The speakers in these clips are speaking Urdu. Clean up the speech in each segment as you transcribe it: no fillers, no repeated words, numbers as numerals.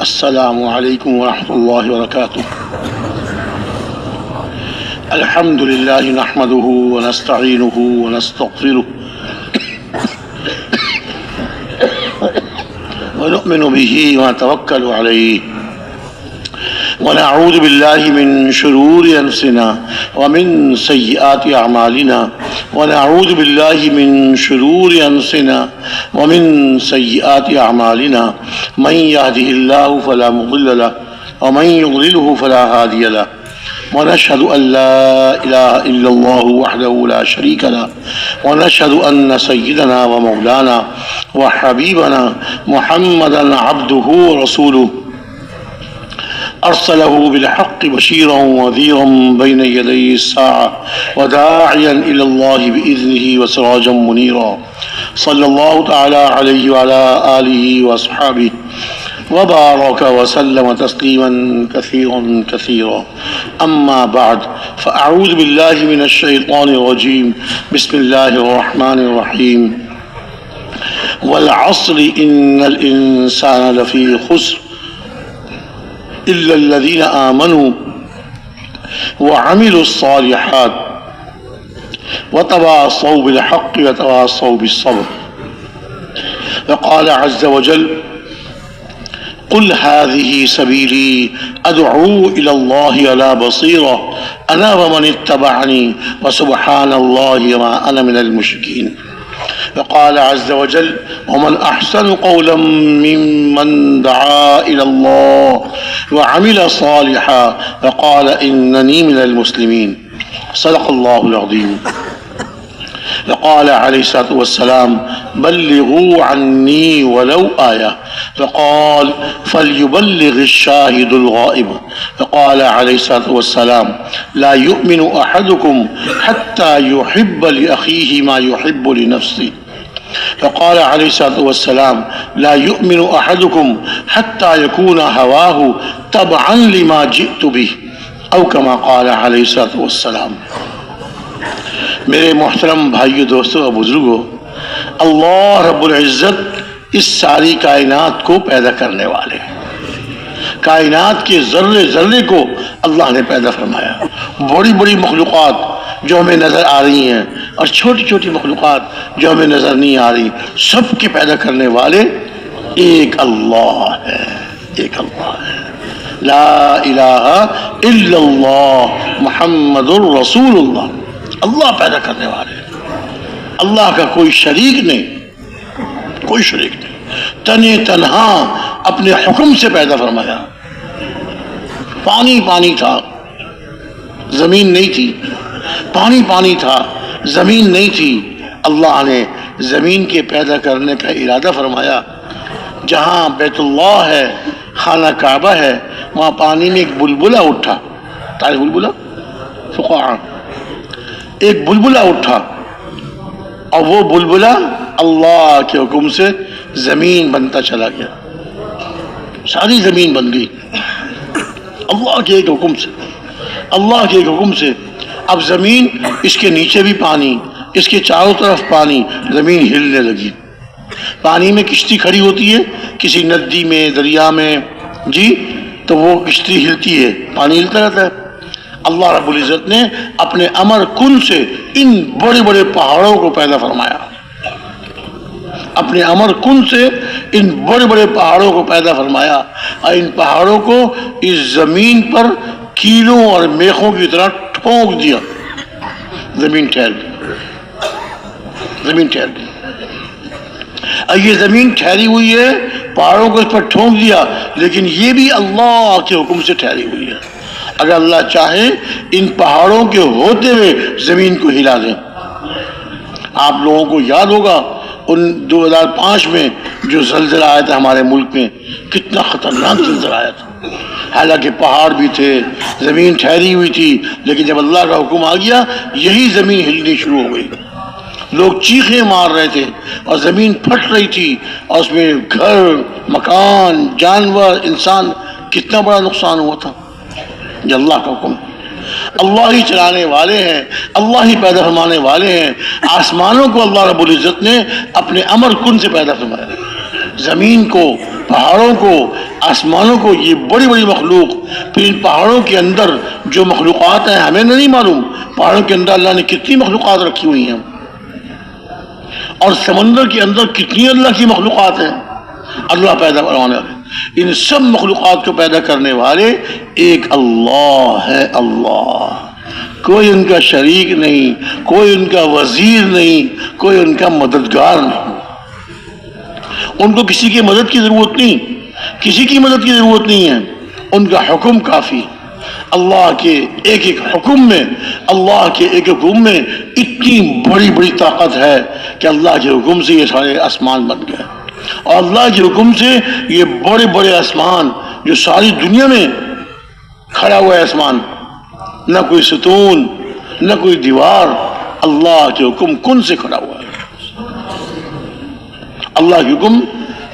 السلام علیکم ورحمۃ اللہ وبرکاتہ۔ الحمد للہ نحمده ونستعینه ونستغفره ونؤمن به ونتوکل علیہ ونعوذ باللہ من شرور انفسنا ومن سیئات اعمالنا ونعوذ باللہ من شرور انفسنا ومن سیئات اعمالنا من يهده الله فلا مضل له ومن يضلله فلا هادي له ونشهد أن لا إله إلا الله وحده لا شريك له ونشهد أن سيدنا ومولانا وحبيبنا محمدا عبده ورسوله أرسله بالحق بشيرا ونذيرا بين يدي الساعة وداعيا إلى الله بإذنه وسراجا منيرا صلى الله تعالى عليه وعلى آله وأصحابه وبارك وسلم تسليما كثيرا كثيرا أما بعد فأعوذ بالله من الشيطان الرجيم بسم الله الرحمن الرحيم والعصر إن الإنسان لفي خسر إلا الذين آمنوا وعملوا الصالحات وتواصوا بالحق وتواصوا بالصبر وقال عز وجل قل هذه سبيلي أدعو إلى الله على بصيرة أنا ومن اتبعني وسبحان الله ما أنا من المشركين وقال عز وجل ومن أحسن قولا ممن دعا إلى الله وعمل صالحا وقال إنني من المسلمين صدق الله العظيم وقال عليه الصلاة والسلام بلغوا عني ولو آية فقال فليبلغ الشاهد الغائب فقال عليه الصلاة والسلام لا يؤمن أحدكم حتى يحب لأخيه ما يحب لنفسه فقال عليه الصلاة والسلام لا يؤمن أحدكم حتى يكون هواه تبعا لما جئت به أو كما قال عليه الصلاة والسلام۔ میرے محترم بھائیو، دوستو اور بزرگوں، اللہ رب العزت اس ساری کائنات کو پیدا کرنے والے ہیں۔ کائنات کے ذرے ذرے کو اللہ نے پیدا فرمایا۔ بڑی بڑی مخلوقات جو ہمیں نظر آ رہی ہیں اور چھوٹی چھوٹی مخلوقات جو ہمیں نظر نہیں آ رہی، سب کے پیدا کرنے والے ایک اللہ ہے، ایک اللہ ہے۔ لا الہ الا اللہ محمد الرسول اللہ۔ اللہ پیدا کرنے والے، اللہ کا کوئی شریک نہیں، کوئی شریک نہیں۔ تنہا تنہا اپنے حکم سے پیدا فرمایا۔ پانی پانی تھا، زمین نہیں تھی، پانی پانی تھا، زمین نہیں تھی۔ اللہ نے زمین کے پیدا کرنے کا ارادہ فرمایا۔ جہاں بیت اللہ ہے، خانہ کعبہ ہے، وہاں پانی میں ایک بلبلہ اٹھا۔ تعریف بلبلہ؟ فقاعہ۔ ایک بلبلہ اٹھا اور وہ بلبلہ اللہ کے حکم سے زمین بنتا چلا گیا، ساری زمین بن گئی اللہ کے ایک حکم سے، اللہ کے ایک حکم سے۔ اب زمین، اس کے نیچے بھی پانی، اس کے چاروں طرف پانی، زمین ہلنے لگی۔ پانی میں کشتی کھڑی ہوتی ہے کسی ندی میں، دریا میں، جی، تو وہ کشتی ہلتی ہے، پانی ہلتا رہتا ہے۔ اللہ رب العزت نے اپنے امر کن سے ان بڑے بڑے پہاڑوں کو پیدا فرمایا۔ اپنے امر کن سے ان بڑے بڑے پہاڑوں کو پیدا فرمایا اور ان پہاڑوں کو اس زمین پر کیلوں اور میخوں کی طرح ٹھونک دیا۔ زمین ٹھہر گئی، زمین ٹھہر گئی۔ اور یہ زمین ٹھہری ہوئی ہے، پہاڑوں کو اس پر ٹھونک دیا، لیکن یہ بھی اللہ کے حکم سے ٹھہری ہوئی ہے۔ اگر اللہ چاہے ان پہاڑوں کے ہوتے ہوئے زمین کو ہلا دیں۔ آپ لوگوں کو یاد ہوگا ان 2005 میں جو زلزلہ آیا تھا ہمارے ملک میں، کتنا خطرناک زلزلہ آیا تھا۔ حالانکہ پہاڑ بھی تھے، زمین ٹھہری ہوئی تھی، لیکن جب اللہ کا حکم آ گیا یہی زمین ہلنی شروع ہو گئی۔ لوگ چیخیں مار رہے تھے اور زمین پھٹ رہی تھی اور اس میں گھر، مکان، جانور، انسان، کتنا بڑا نقصان ہوا تھا۔ یہ اللہ کا حکم، اللہ ہی چلانے والے ہیں، اللہ ہی پیدا فرمانے والے ہیں۔ آسمانوں کو اللہ رب العزت نے اپنے امر کن سے پیدا فرمایا۔ زمین کو، پہاڑوں کو، آسمانوں کو، یہ بڑی بڑی مخلوق. پھر ان پہاڑوں کے اندر جو مخلوقات ہیں ہمیں نہیں معلوم. پہاڑوں کے اندر اللہ نے کتنی مخلوقات رکھی ہوئی ہیں، اور سمندر کے اندر کتنی اللہ کی مخلوقات ہیں. اللہ پیدا کروانے والے، ان سب مخلوقات کو پیدا کرنے والے ایک اللہ ہے. اللہ، کوئی ان کا شریک نہیں، کوئی ان کا وزیر نہیں، کوئی ان کا مددگار نہیں. ان کو کسی کی مدد کی ضرورت نہیں، کسی کی مدد کی ضرورت نہیں ہے. ان کا حکم کافی. اللہ کے ایک ایک حکم میں، اللہ کے ایک حکم میں اتنی بڑی بڑی طاقت ہے کہ اللہ کے حکم سے یہ سارے آسمان بن گئے، اور اللہ کے حکم سے یہ بڑے بڑے آسمان جو ساری دنیا میں کھڑا ہوا ہے آسمان، نہ کوئی ستون نہ کوئی دیوار، اللہ کے حکم کن سے کھڑا ہوا ہے. اللہ کے حکم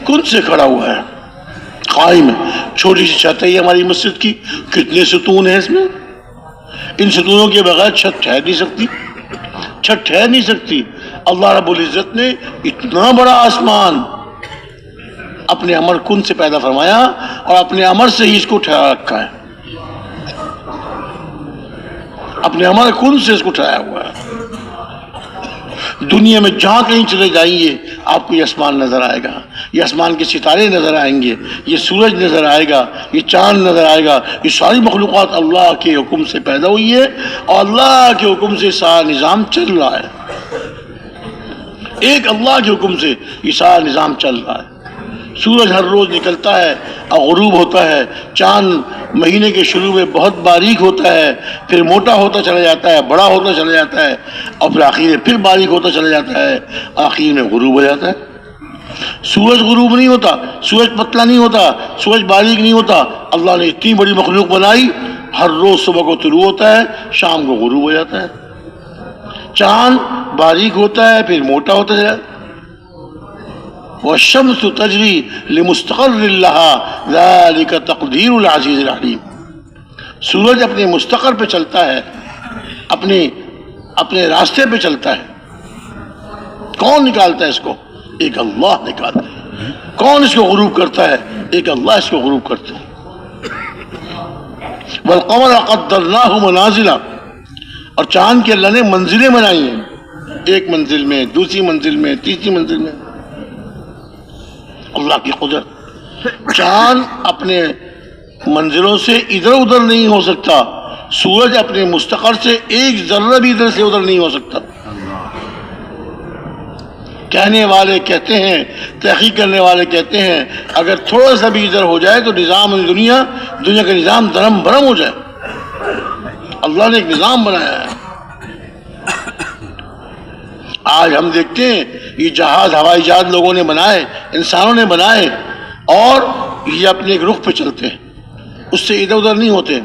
کن سے کھڑا ہوا ہے، قائم ہے. چھوٹی سی چھت ہے ہماری مسجد کی، کتنے ستون ہیں اس میں. ان ستونوں کے بغیر چھت ٹھہر نہیں سکتی، چھت ٹھہر نہیں سکتی. اللہ رب العزت نے اتنا بڑا آسمان اپنے امر کن سے پیدا فرمایا، اور اپنے امر سے ہی اس کو ٹھہرا رکھا ہے. اپنے امر کن سے اس کو ٹھہرایا ہوا ہے. دنیا میں جہاں کہیں چلے جائیں گے آپ کو یہ آسمان نظر آئے گا، یہ آسمان کے ستارے نظر آئیں گے، یہ سورج نظر آئے گا، یہ چاند نظر آئے گا. یہ ساری مخلوقات اللہ کے حکم سے پیدا ہوئی ہے، اور اللہ کے حکم سے سارا نظام چل رہا ہے. ایک اللہ کے حکم سے یہ سارا نظام چل رہا ہے. سورج ہر روز نکلتا ہے اور غروب ہوتا ہے. چاند مہینے کے شروع میں بہت باریک ہوتا ہے، پھر موٹا ہوتا چلا جاتا ہے، بڑا ہوتا چلا جاتا ہے، اور پھر آخر میں پھر باریک ہوتا چلا جاتا ہے، آخر میں غروب ہو جاتا ہے. سورج غروب نہیں ہوتا، سورج پتلا نہیں ہوتا، سورج باریک نہیں ہوتا. اللہ نے اتنی بڑی مخلوق بنائی، ہر روز صبح کو طلوع ہوتا ہے، شام کو غروب ہو جاتا ہے. چاند باریک ہوتا ہے، پھر موٹا ہوتا چلا جاتا ہے. والشمس تجری لمستقر لها ذلك تقدیر العزیز العلیم. سورج اپنے مستقر پہ چلتا ہے، اپنے راستے پہ چلتا ہے. کون نکالتا ہے اس کو؟ ایک اللہ نکالتا ہے. کون اس کو غروب کرتا ہے؟ ایک اللہ اس کو غروب کرتا ہے. والقمر قدرناہ منازل، اور چاند کے اللہ نے منزلیں بنائی ہیں، ایک منزل میں، دوسری منزل میں، تیسری منزل میں. اللہ کی قدرت. چاند اپنے منزلوں سے ادھر ادھر نہیں ہو سکتا، سورج اپنے مستقر سے ایک ذرہ بھی ادھر سے ادھر نہیں ہو سکتا. کہنے والے کہتے ہیں، تحقیق کرنے والے کہتے ہیں، اگر تھوڑا سا بھی ادھر ہو جائے تو نظام دنیا کا نظام درم برم ہو جائے. اللہ نے ایک نظام بنایا ہے. آج ہم دیکھتے ہیں یہ جہاز، ہوائی جہاز لوگوں نے بنائے، انسانوں نے بنائے، اور یہ اپنے ایک رخ پہ چلتے ہیں، اس سے ادھر ادھر نہیں ہوتے.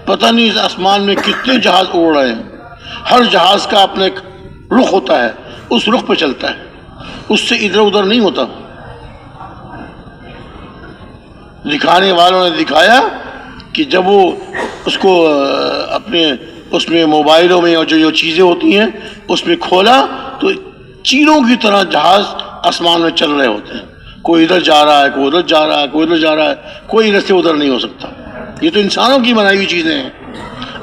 پتہ نہیں اس آسمان میں کتنے جہاز اڑ رہے ہیں. ہر جہاز کا اپنا ایک رخ ہوتا ہے، اس رخ پہ چلتا ہے، اس سے ادھر ادھر نہیں ہوتا. دکھانے والوں نے دکھایا کہ جب وہ اس کو اپنے اس میں موبائلوں میں جو چیزیں ہوتی ہیں اس میں کھولا تو چیلوں کی طرح جہاز آسمان میں چل رہے ہوتے ہیں. کوئی ادھر جا رہا ہے، کوئی ادھر جا رہا ہے، کوئی ادھر جا رہا ہے، کوئی ادھر سے ادھر نہیں ہو سکتا. یہ تو انسانوں کی بنائی ہوئی چیزیں ہیں.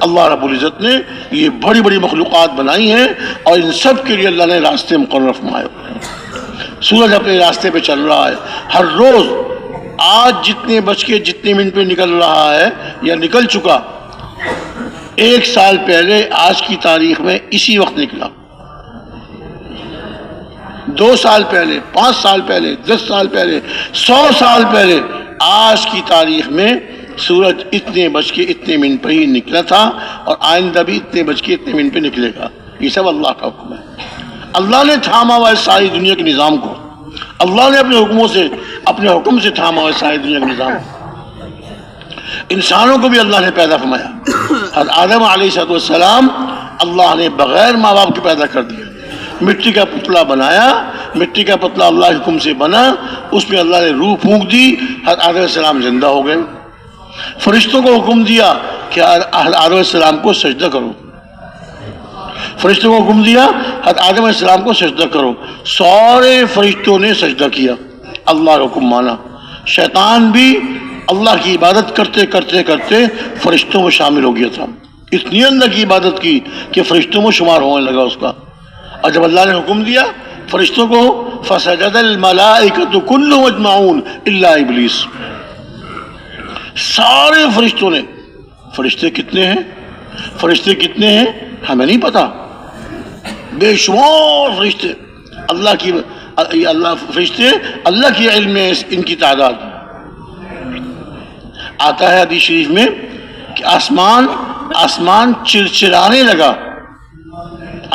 اللہ رب العزت نے یہ بڑی بڑی مخلوقات بنائی ہیں، اور ان سب کے لیے اللہ نے راستے مقرر فرمائے ہوئے ہیں. سورج اپنے راستے پہ چل رہا ہے ہر روز. آج جتنے بج کے جتنے منٹ پہ نکل رہا ہے یا نکل چکا، 1 سال پہلے آج کی تاریخ میں اسی وقت نکلا. 2 سال پہلے، 5 سال پہلے، 10 سال پہلے، 100 سال پہلے آج کی تاریخ میں سورج اتنے بج کے اتنے منٹ پہ ہی نکلا تھا، اور آئندہ بھی اتنے بج کے اتنے منٹ پہ نکلے گا. یہ سب اللہ کا حکم ہے. اللہ نے تھاما ہوا ہے ساری دنیا کے نظام کو. اللہ نے اپنے حکموں سے، اپنے حکم سے تھاما ہوا ہے ساری دنیا کے نظام کو. انسانوں کو بھی اللہ نے پیدا فرمایا. حضرت آدم علیہ السلام اللہ نے بغیر ماں باپ کے پیدا کر دیا. مٹی کا پتلا بنایا، مٹی کا پتلا اللہ کے حکم سے بنا، اس میں اللہ نے روح پھونک دی، حضرت آدم علیہ السلام زندہ ہو گئے. فرشتوں کو حکم دیا کہ حضرت آدم علیہ السلام کو سجدہ کرو. فرشتوں کو حکم دیا حضرت آدم علیہ السلام کو سجدہ کرو. سارے فرشتوں نے سجدہ کیا. اللہ کا حکم مانا. شیطان بھی اللہ کی عبادت کرتے کرتے کرتے فرشتوں میں شامل ہو گیا تھا. اتنی اللہ کی عبادت کی کہ فرشتوں میں شمار ہونے لگا اس کا. اور جب اللہ نے حکم دیا فرشتوں کو فسجد الملائکۃ کلهم اجمعون الا ابلیس، سارے فرشتوں نے. فرشتے کتنے ہیں؟ فرشتے کتنے ہیں ہمیں نہیں پتا، بے شمار فرشتے. فرشتے اللہ کی علم میں ان کی تعداد. آتا ہے حدیث شریف میں کہ آسمان چرچرانے لگا.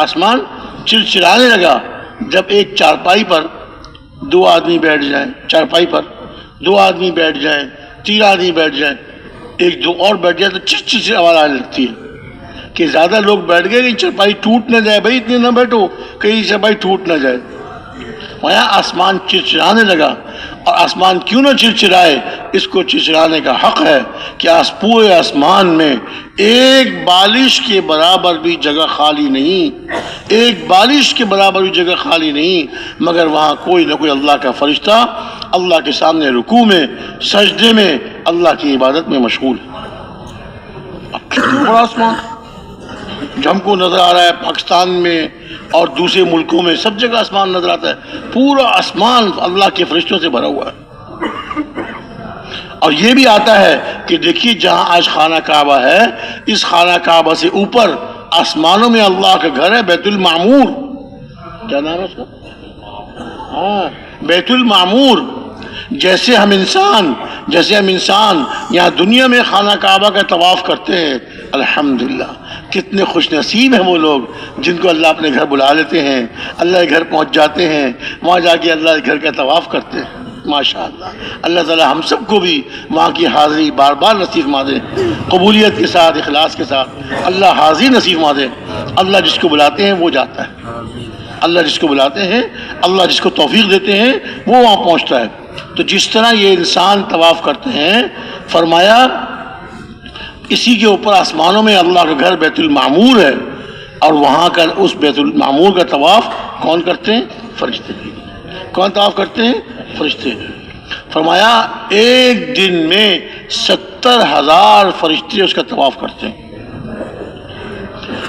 آسمان چرچرانے لگا جب ایک چارپائی پر 2 آدمی بیٹھ جائیں، چارپائی پر 2 آدمی بیٹھ جائیں، 3 آدمی بیٹھ جائیں، 1-2 اور بیٹھ جائے تو چر سے آواز آنے لگتی ہے کہ زیادہ لوگ بیٹھ گئے کہ چارپائی ٹوٹ نہ جائے. بھائی اتنے نہ بیٹھو کہیں چارپائی ٹوٹ نہ جائے. وہاں آسمان چرچرانے لگا. اور آسمان کیوں نہ چرچرائے؟ اس کو چرچرانے کا حق ہے کہ پورے آسمان میں ایک بالش کے برابر بھی جگہ خالی نہیں، ایک بالش کے برابر بھی جگہ خالی نہیں، مگر وہاں کوئی نہ کوئی اللہ کا فرشتہ اللہ کے سامنے رکوع میں، سجدے میں، اللہ کی عبادت میں مشغول ہے. اب کتنا بڑا آسمان جو ہم کو نظر آ رہا ہے پاکستان میں اور دوسرے ملکوں میں، سب جگہ آسمان نظر آتا ہے. پورا آسمان اللہ کے فرشتوں سے بھرا ہوا ہے. اور یہ بھی آتا ہے کہ دیکھیے جہاں آج خانہ کعبہ ہے، اس خانہ کعبہ سے اوپر آسمانوں میں اللہ کا گھر ہے، بیت المعمور. کیا نام ہے اس کا؟ ہاں، بیت المعمور. جیسے ہم انسان یہاں دنیا میں خانہ کعبہ کا طواف کرتے ہیں، الحمدللہ کتنے خوش نصیب ہیں وہ لوگ جن کو اللہ اپنے گھر بلا لیتے ہیں، اللہ کے گھر پہنچ جاتے ہیں، وہاں جا کے اللہ کے گھر کا طواف کرتے ہیں. ماشاءاللہ اللہ تعالی ہم سب کو بھی وہاں کی حاضری بار بار نصیب فرما دے، قبولیت کے ساتھ، اخلاص کے ساتھ. اللہ حاضری نصیب فرما دے. اللہ جس کو بلاتے ہیں وہ جاتا ہے. اللہ جس کو بلاتے ہیں، اللہ جس کو توفیق دیتے ہیں وہ وہاں پہنچتا ہے. تو جس طرح یہ انسان طواف کرتے ہیں، فرمایا اسی کے اوپر آسمانوں میں اللہ کا گھر بیت المعمور ہے، اور وہاں کا اس بیت المعمور کا طواف کون کرتے ہیں؟ فرشتے. کون طواف کرتے ہیں؟ فرشتے. فرمایا ایک دن میں 70,000 فرشتے اس کا طواف کرتے ہیں.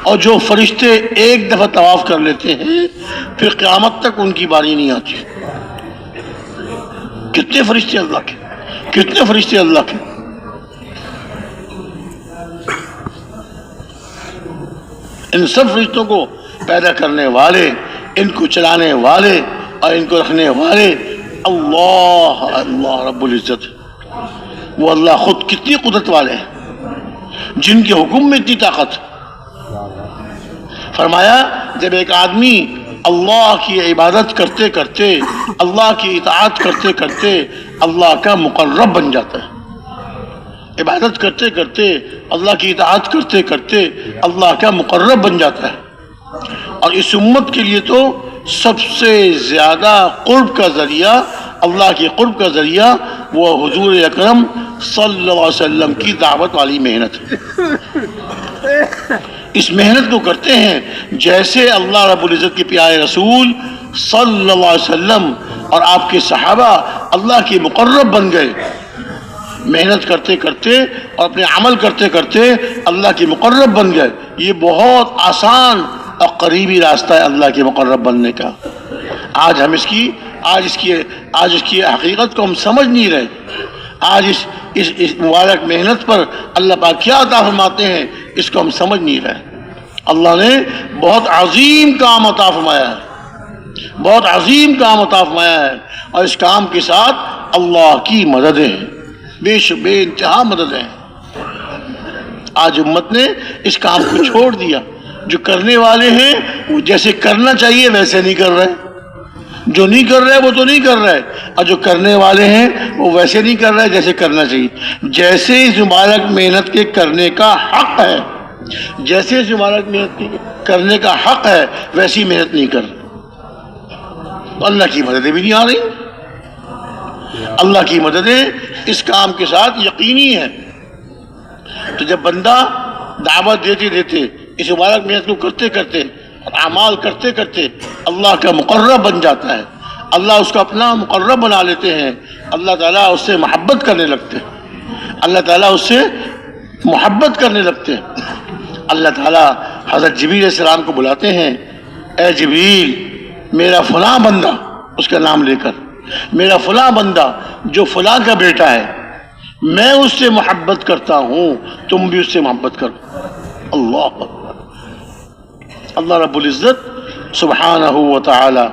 اور جو فرشتے ایک دفعہ طواف کر لیتے ہیں پھر قیامت تک ان کی باری نہیں آتی. کتنے فرشتے اللہ کے، کتنے فرشتے اللہ کے. ان سب فرشتوں کو پیدا کرنے والے، ان کو چلانے والے اور ان کو رکھنے والے اللہ رب العزت. وہ اللہ خود کتنی قدرت والے ہیں، جن کے حکم میں اتنی طاقت. فرمایا جب ایک آدمی اللہ کی عبادت کرتے کرتے، اللہ کی اطاعت کرتے کرتے اللہ کا مقرب بن جاتا ہے. عبادت کرتے کرتے، اللہ کی اطاعت کرتے کرتے اللہ کا مقرب بن جاتا ہے. اور اس امت کے لیے تو سب سے زیادہ قرب کا ذریعہ، اللہ کے قرب کا ذریعہ وہ حضور اکرم صلی اللہ علیہ وسلم کی دعوت والی محنت ہے. اس محنت کو کرتے ہیں جیسے اللہ رب العزت کے پیارے رسول صلی اللہ علیہ وسلم اور آپ کے صحابہ اللہ کے مقرب بن گئے. محنت کرتے کرتے اور اپنے عمل کرتے کرتے اللہ کے مقرب بن گئے. یہ بہت آسان اور قریبی راستہ ہے اللہ کے مقرب بننے کا. آج ہم اس کی حقیقت کو ہم سمجھ نہیں رہے. آج اس مبارک محنت پر اللہ پاک کیا عطا فرماتے ہیں اس کو ہم سمجھ نہیں رہے. اللہ نے بہت عظیم کام عطا فرمایا ہے، بہت عظیم کام عطا فرمایا ہے. اور اس کام کے ساتھ اللہ کی مددیں ہیں، بے انتہا مدد ہے. آج امت نے اس کام کو چھوڑ دیا. جو کرنے والے ہیں وہ جیسے کرنا چاہیے ویسے نہیں کر رہے، جو نہیں کر رہے وہ تو نہیں کر رہے، اور جو کرنے والے ہیں وہ ویسے نہیں کر رہے جیسے کرنا چاہیے. جیسے اس مبارک محنت کے کرنے کا حق ہے، جیسے اس مبارک محنت کے کرنے کا حق ہے ویسی محنت نہیں کر رہے. تو اللہ کی مددیں بھی نہیں آ رہی. اللہ کی مددیں اس کام کے ساتھ یقینی ہے. تو جب بندہ دعوت دیتے دیتے اس مبارک محنت کو کرتے کرتے اور اعمال کرتے کرتے اللہ کا مقرب بن جاتا ہے، اللہ اس کو اپنا مقرب بنا لیتے ہیں، اللہ تعالیٰ اس سے محبت کرنے لگتے ہیں، اللہ تعالیٰ اس سے محبت کرنے لگتے ہیں۔ اللہ تعالیٰ حضرت جبریل علیہ السلام کو بلاتے ہیں، اے جبریل میرا فلاں بندہ، اس کا نام لے کر، میرا فلاں بندہ جو فلاں کا بیٹا ہے، میں اس سے محبت کرتا ہوں، تم بھی اس سے محبت کرو۔ اللہ اللہ رب العزت سبحانہ و تعالی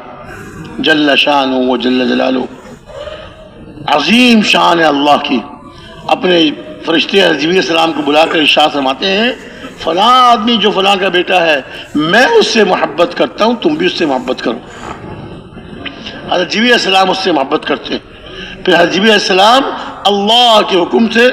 جل شانہ و جل جلالہ، عظیم شان ہے اللہ کی، اپنے فرشتے حضرت جبریل علیہ السلام کو بلا کر ارشاد فرماتے ہیں فلاں آدمی جو فلاں کا بیٹا ہے میں اس سے محبت کرتا ہوں، تم بھی اس سے محبت کرو۔ حضرت جبریل علیہ السلام اس سے محبت کرتے ہیں۔ پھر حضرت جبریل علیہ السلام اللہ کے حکم سے،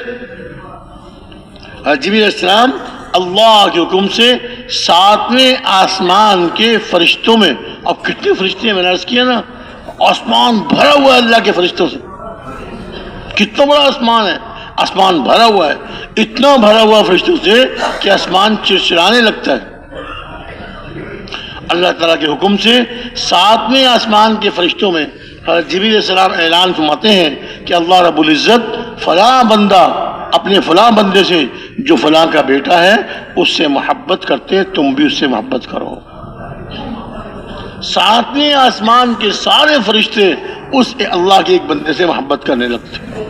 حضرت جبریل علیہ السلام اللہ کے حکم سے 7ویں آسمان کے فرشتوں میں، اب کتنے فرشتے ہیں میں نے عرض کیا نا، آسمان بھرا ہوا ہے اللہ کے فرشتوں سے، کتنا بڑا آسمان ہے، آسمان بھرا ہوا ہے، اتنا بھرا ہوا فرشتوں سے کہ آسمان چرچرانے لگتا ہے۔ اللہ تعالیٰ کے حکم سے 7ویں آسمان کے فرشتوں میں حضرت جبریل علیہ السلام اعلان فرماتے ہیں کہ اللہ رب العزت فلاں بندہ اپنے فلاں بندے سے جو فلاں کا بیٹا ہے اس سے محبت کرتے ہیں، تم بھی اس سے محبت کرو۔ 7ویں آسمان کے سارے فرشتے اس اللہ کے ایک بندے سے محبت کرنے لگتے ہیں۔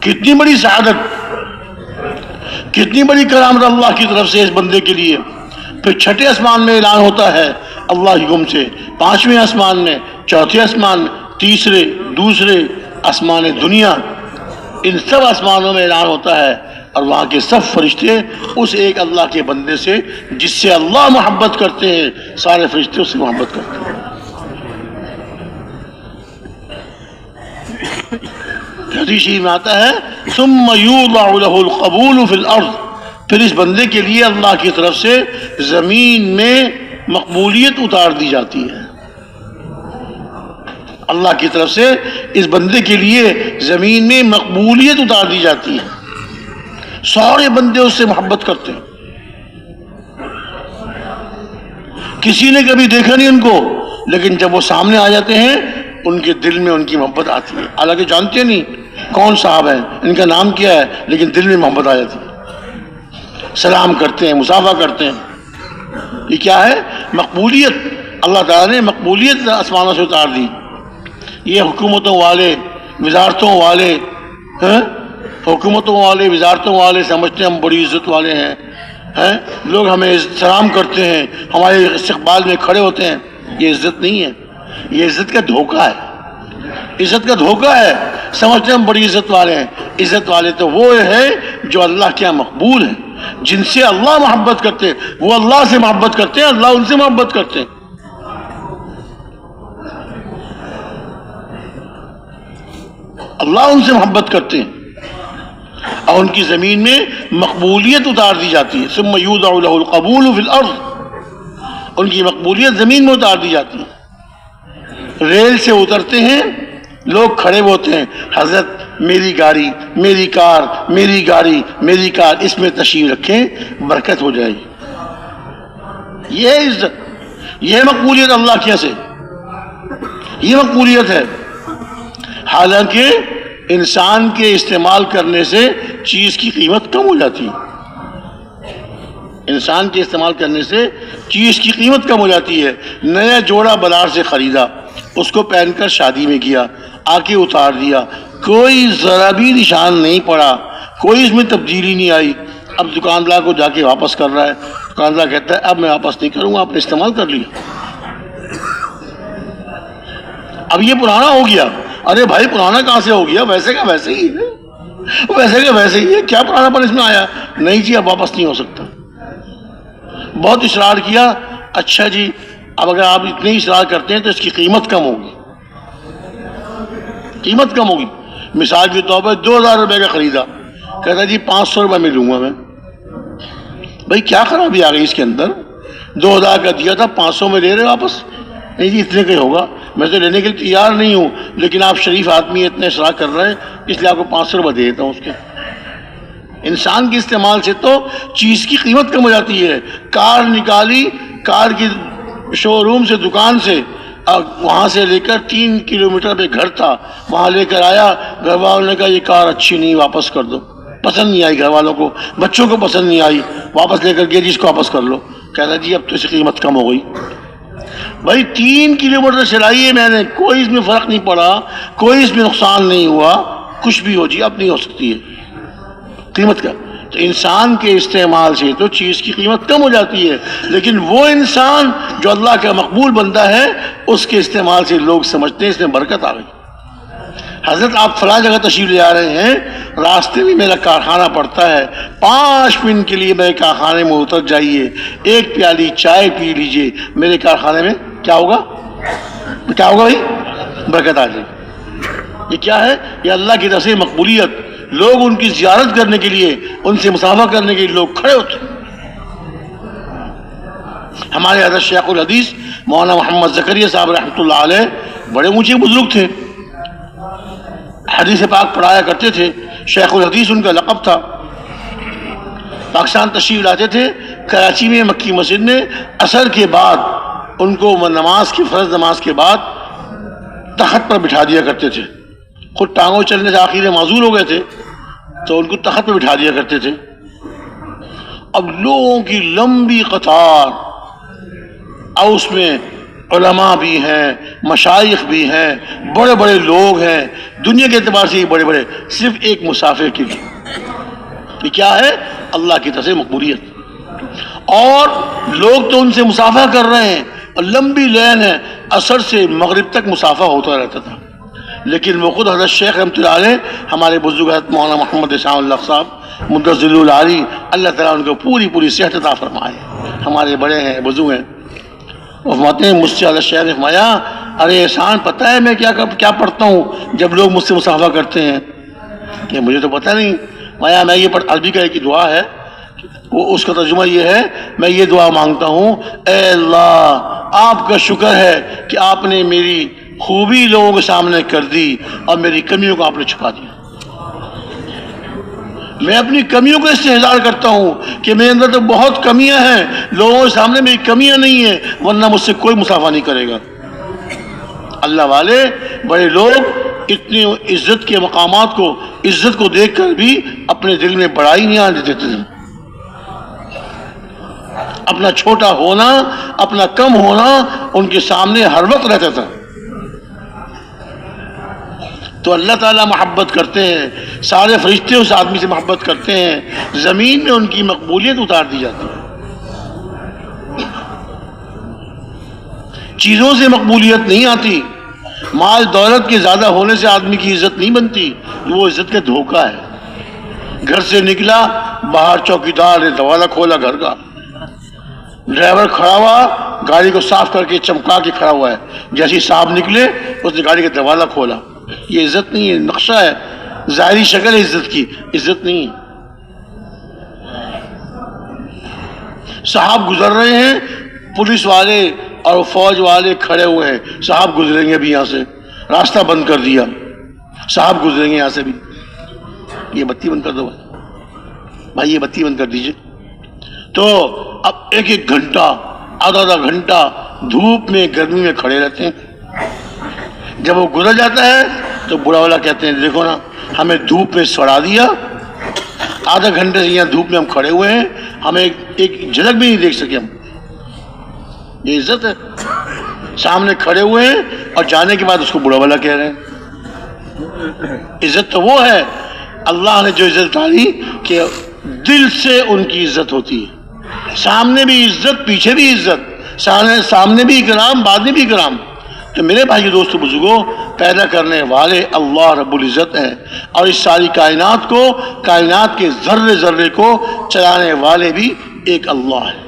کتنی بڑی سعادت، کتنی بڑی کرامت اللہ کی طرف سے اس بندے کے لیے۔ پھر 6ٹھے آسمان میں اعلان ہوتا ہے اللہ کے حکم سے، 5ویں آسمان میں، 4تھے آسمان میں، تیسرے، دوسرے آسمان دنیا، ان سب آسمانوں میں اعلان ہوتا ہے، اور وہاں کے سب فرشتے اس ایک اللہ کے بندے سے جس سے اللہ محبت کرتے ہیں، سارے فرشتے اس سے محبت کرتے ہیں۔ حدیث شریف میں آتا ہے ثم یوضع له القبول فی الارض، پھر اس بندے کے لیے اللہ کی طرف سے زمین میں مقبولیت اتار دی جاتی ہے۔ اللہ کی طرف سے اس بندے کے لیے زمین میں مقبولیت اتار دی جاتی ہے، سارے بندے اس سے محبت کرتے ہیں۔ کسی نے کبھی دیکھا نہیں ان کو، لیکن جب وہ سامنے آ جاتے ہیں ان کے دل میں ان کی محبت آتی ہے، حالانکہ جانتے نہیں کون صاحب ہیں، ان کا نام کیا ہے، لیکن دل میں محبت آ جاتی ہے، سلام کرتے ہیں، مصافحہ کرتے ہیں۔ یہ کیا ہے؟ مقبولیت۔ اللہ تعالیٰ نے مقبولیت آسمانوں سے اتار دی۔ یہ حکومتوں والے، وزارتوں والے، حکومتوں والے، وزارتوں والے سمجھتے ہیں ہم بڑی عزت والے ہیں، لوگ ہمیں سلام کرتے ہیں، ہمارے استقبال میں کھڑے ہوتے ہیں۔ یہ عزت نہیں ہے، یہ عزت کا دھوکہ ہے، عزت کا دھوکہ ہے۔ سمجھتے ہیں ہم بڑی عزت والے ہیں، عزت والے تو وہ ہے جو اللہ کے یہاں مقبول ہیں، جن سے اللہ محبت کرتے ہیں، وہ اللہ سے محبت کرتے ہیں، اللہ ان سے محبت کرتے ہیں۔ اللہ ان سے محبت کرتے ہیں اور ان کی زمین میں مقبولیت اتار دی جاتی ہے۔ ثم یوضع له القبول فی الارض، ان کی مقبولیت زمین میں اتار دی جاتی ہے۔ ریل سے اترتے ہیں، لوگ کھڑے ہوتے ہیں، حضرت میری گاڑی، میری کار، میری گاڑی، میری کار، اس میں تشریف رکھیں، برکت ہو جائے گی۔ یہ عزت، یہ مقبولیت اللہ کے سے، یہ مقبولیت ہے۔ حالانکہ انسان کے استعمال کرنے سے چیز کی قیمت کم ہو جاتی ہے، انسان کے استعمال کرنے سے چیز کی قیمت کم ہو جاتی ہے۔ نیا جوڑا بازار سے خریدا، اس کو پہن کر شادی میں گیا، آ کے اتار دیا، کوئی ذرا بھی نشان نہیں پڑا، کوئی اس میں تبدیلی نہیں آئی۔ اب دکاندار کو جا کے واپس کر رہا ہے، دکاندار کہتا ہے اب میں واپس نہیں کروں گا، آپ نے استعمال کر لیا، اب یہ پرانا ہو گیا۔ ارے بھائی پرانا کہاں سے ہو گیا، ویسے کا ویسے ہی ہے، ویسے کا ویسے ہی ہے، کیا پرانا پن اس میں آیا؟ نہیں جی اب واپس نہیں ہو سکتا۔ بہت اصرار کیا، اچھا جی اب اگر آپ اتنے اصرار کرتے ہیں تو اس کی قیمت کم ہوگی، قیمت کم ہوگی۔ مثال کے طور پر 2000 روپے کا خریدا، کہتا جی 500 روپے میں لوں گا میں۔ بھائی کیا خرابی آ گئی اس کے اندر؟ 2000 کا دیا تھا، 500 میں لے رہے واپس؟ نہیں جی اتنے کا ہی ہوگا، میں تو لینے کے لیے تیار نہیں ہوں، لیکن آپ شریف آدمی اتنے اصرار کر رہے ہیں اس لیے آپ کو 500 روپے دے دیتا ہوں اس کے۔ انسان کے استعمال سے تو چیز کی قیمت کم ہو جاتی ہے۔ کار نکالی، کار کی شو روم سے, دکان سے, وہاں سے لے کر 3 کلومیٹر پہ گھر تھا, وہاں لے کر آیا. گھر والوں نے کہا یہ کار اچھی نہیں, واپس کر دو. پسند نہیں آئی گھر والوں کو, بچوں کو پسند نہیں آئی, واپس لے کر گئے, جس کو واپس کر لو. کہتا جی اب تو اس کی قیمت کم ہو گئی. بھائی 3 کلومیٹر چلائی ہے میں نے, کوئی اس میں فرق نہیں پڑا, کوئی اس میں نقصان نہیں ہوا, کچھ بھی ہو جی اب نہیں ہو سکتی ہے قیمت کا. تو انسان کے استعمال سے تو چیز کی قیمت کم ہو جاتی ہے, لیکن وہ انسان جو اللہ کا مقبول بندہ ہے اس کے استعمال سے لوگ سمجھتے ہیں اس میں برکت آ گئی. حضرت آپ فلاں جگہ تشریف لے آ رہے ہیں, راستے میں میرا کارخانہ پڑتا ہے, 5 منٹ کے لیے میرے کارخانے میں اتر جائیے, 1 پیالی چائے پی لیجئے, میرے کارخانے میں کیا ہوگا, کیا ہوگا بھائی, برکت آ جائے. یہ کیا ہے, یہ اللہ کی طرف سے مقبولیت. لوگ ان کی زیارت کرنے کے لیے, ان سے مصافحہ کرنے کے لیے لوگ کھڑے ہوتے ہیں. ہمارے حضرت شیخ الحدیث مولانا محمد زکریا صاحب رحمۃ اللہ علیہ بڑے اونچے بزرگ تھے, حدیث پاک پڑھایا کرتے تھے. شیخ الحدیث ان کا لقب تھا. پاکستان تشریف لاتے تھے, کراچی میں مکی مسجد میں عصر کے بعد ان کو نماز کی, فرض نماز کے بعد تخت پر بٹھا دیا کرتے تھے. خود ٹانگوں چلنے سے آخر معذور ہو گئے تھے تو ان کو تخت پہ بٹھا دیا کرتے تھے. اب لوگوں کی لمبی قطار, اور اس میں علماء بھی ہیں, مشائخ بھی ہیں, بڑے بڑے لوگ ہیں, دنیا کے اعتبار سے یہ بڑے بڑے, صرف ایک مسافر کے لیے. یہ کیا ہے, اللہ کی طرف سے مقبولیت. اور لوگ تو ان سے مصافحہ کر رہے ہیں, اور لمبی لین ہے, عصر سے مغرب تک مصافحہ ہوتا رہتا تھا. لیکن وہ خود حضرت شیخ رحمۃ اللہ علیہ, ہمارے بزرگ حضرت مولانا محمد اسحاق اللہ صاحب مدثر العالی, اللہ تعالیٰ ان کو پوری صحت عطا فرمائے, ہمارے بڑے ہیں, بزرگ ہیں. فرماتے ہیں مجھ سے حضرت شیخ نے فرمایا, ارے احسان پتہ ہے میں کیا پڑھتا ہوں جب لوگ مجھ سے مصافحہ کرتے ہیں؟ کہ مجھے تو پتہ نہیں. میں یہ عربی کا ایک دعا ہے, وہ اس کا ترجمہ یہ ہے, میں یہ دعا مانگتا ہوں, اے اللہ آپ کا شکر ہے کہ آپ نے میری خوبی لوگوں کے سامنے کر دی اور میری کمیوں کو آپ نے چھپا دیا. میں اپنی کمیوں کو استحضار کرتا ہوں کہ میرے اندر تو بہت کمیاں ہیں, لوگوں کے سامنے میری کمیاں نہیں ہیں, ورنہ مجھ سے کوئی مصافحہ نہیں کرے گا. اللہ والے بڑے لوگ اتنی عزت کے مقامات کو, عزت کو دیکھ کر بھی اپنے دل میں بڑائی نہیں آنے دیتے تھے. اپنا چھوٹا ہونا, اپنا کم ہونا ان کے سامنے ہر وقت رہتا تھا. تو اللہ تعالیٰ محبت کرتے ہیں, سارے فرشتے اس آدمی سے محبت کرتے ہیں, زمین میں ان کی مقبولیت اتار دی جاتی ہے. چیزوں سے مقبولیت نہیں آتی, مال دولت کے زیادہ ہونے سے آدمی کی عزت نہیں بنتی, وہ عزت کا دھوکہ ہے. گھر سے نکلا, باہر چوکیدار نے دروازہ کھولا گھر کا, ڈرائیور کھڑا ہوا, گاڑی کو صاف کر کے چمکا کے کھڑا ہوا ہے, جیسے صاحب نکلے اس نے گاڑی کا دروازہ کھولا. یہ عزت نہیں ہے, نقشہ ہے, ظاہری شکل ہے عزت کی, عزت نہیں ہے. صاحب گزر رہے ہیں, پولیس والے اور فوج والے کھڑے ہوئے ہیں, صاحب گزریں گے ابھی یہاں سے, راستہ بند کر دیا, صاحب گزریں گے یہاں سے بھی. یہ بتی بند کر دو بھائی, یہ بتی بند کر دیجئے. تو اب 1 گھنٹہ, آدھا گھنٹہ دھوپ میں, گرمی میں کھڑے رہتے ہیں. جب وہ گزر جاتا ہے تو برا والا کہتے ہیں دیکھو نا, ہمیں دھوپ میں سڑا دیا, آدھا گھنٹے سے یہاں دھوپ میں ہم کھڑے ہوئے ہیں, ہمیں ایک جھلک بھی نہیں دیکھ سکے ہم. یہ عزت ہے, سامنے کھڑے ہوئے ہیں اور جانے کے بعد اس کو برا والا کہہ رہے ہیں. عزت تو وہ ہے, اللہ نے جو عزت ڈالی کہ دل سے ان کی عزت ہوتی ہے, سامنے بھی عزت, پیچھے بھی عزت, سامنے بھی اکرام, بعد میں بھی اکرام. تو میرے بھائی دوستو بزرگوں, پیدا کرنے والے اللہ رب العزت ہیں, اور اس ساری کائنات کو, کائنات کے ذرے ذرے کو چلانے والے بھی ایک اللہ ہے.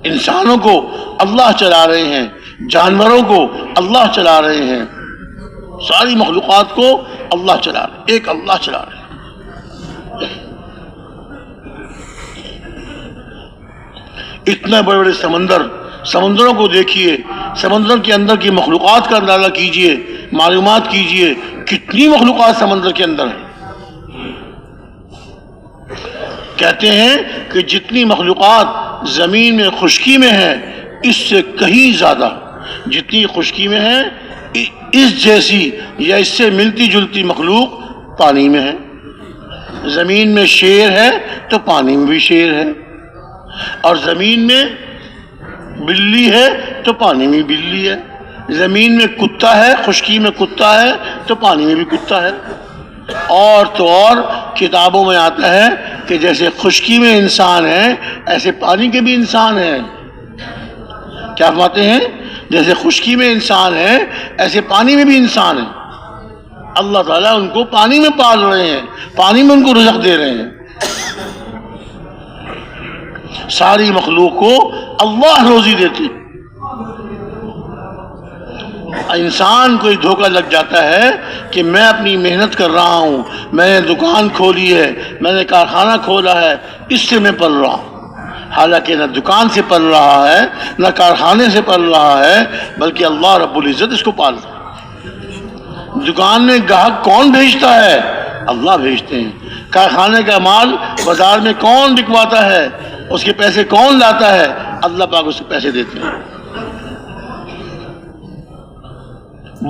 انسانوں کو اللہ چلا رہے ہیں, جانوروں کو اللہ چلا رہے ہیں, ساری مخلوقات کو اللہ چلا رہے ہیں, ایک اللہ چلا رہے ہیں. اتنے بڑے بڑے سمندروں کو دیکھیے, سمندر کے اندر کی مخلوقات کا اندازہ کیجئے, معلومات کیجئے, کتنی مخلوقات سمندر کے اندر ہیں. کہتے ہیں کہ جتنی مخلوقات زمین میں خشکی میں ہیں اس سے کہیں زیادہ، جتنی خشکی میں ہے اس جیسی یا اس سے ملتی جلتی مخلوق پانی میں ہے۔ زمین میں شیر ہے تو پانی میں بھی شیر ہے، اور زمین میں بلی ہے تو پانی میں بلی ہے، زمین میں کتا ہے، خشکی میں کتا ہے تو پانی میں بھی کتا ہے۔ اور تو اور کتابوں میں آتا ہے کہ جیسے خشکی میں انسان ہے ایسے پانی کے بھی انسان ہیں۔ کیا فرماتے ہیں؟ جیسے خشکی میں انسان ہے ایسے پانی میں بھی انسان ہے۔ اللہ تعالیٰ ان کو پانی میں پال رہے ہیں، پانی میں ان کو رزق دے رہے ہیں۔ ساری مخلوق کو اللہ روزی دیتی۔ انسان کو دھوکہ لگ جاتا ہے کہ میں اپنی محنت کر رہا ہوں، میں نے دکان کھولی ہے، میں نے کارخانہ کھولا ہے، اس سے میں پل رہا ہوں۔ حالانکہ نہ دکان سے پل رہا ہے نہ کارخانے سے پل رہا ہے، بلکہ اللہ رب العزت اس کو پالتا ہے۔ دکان میں گاہک کون بھیجتا ہے؟ اللہ بھیجتے ہیں۔ کارخانے کا مال بازار میں کون بکواتا ہے؟ اس کے پیسے کون لاتا ہے؟ اللہ پاک اس کو پیسے دیتے ہیں۔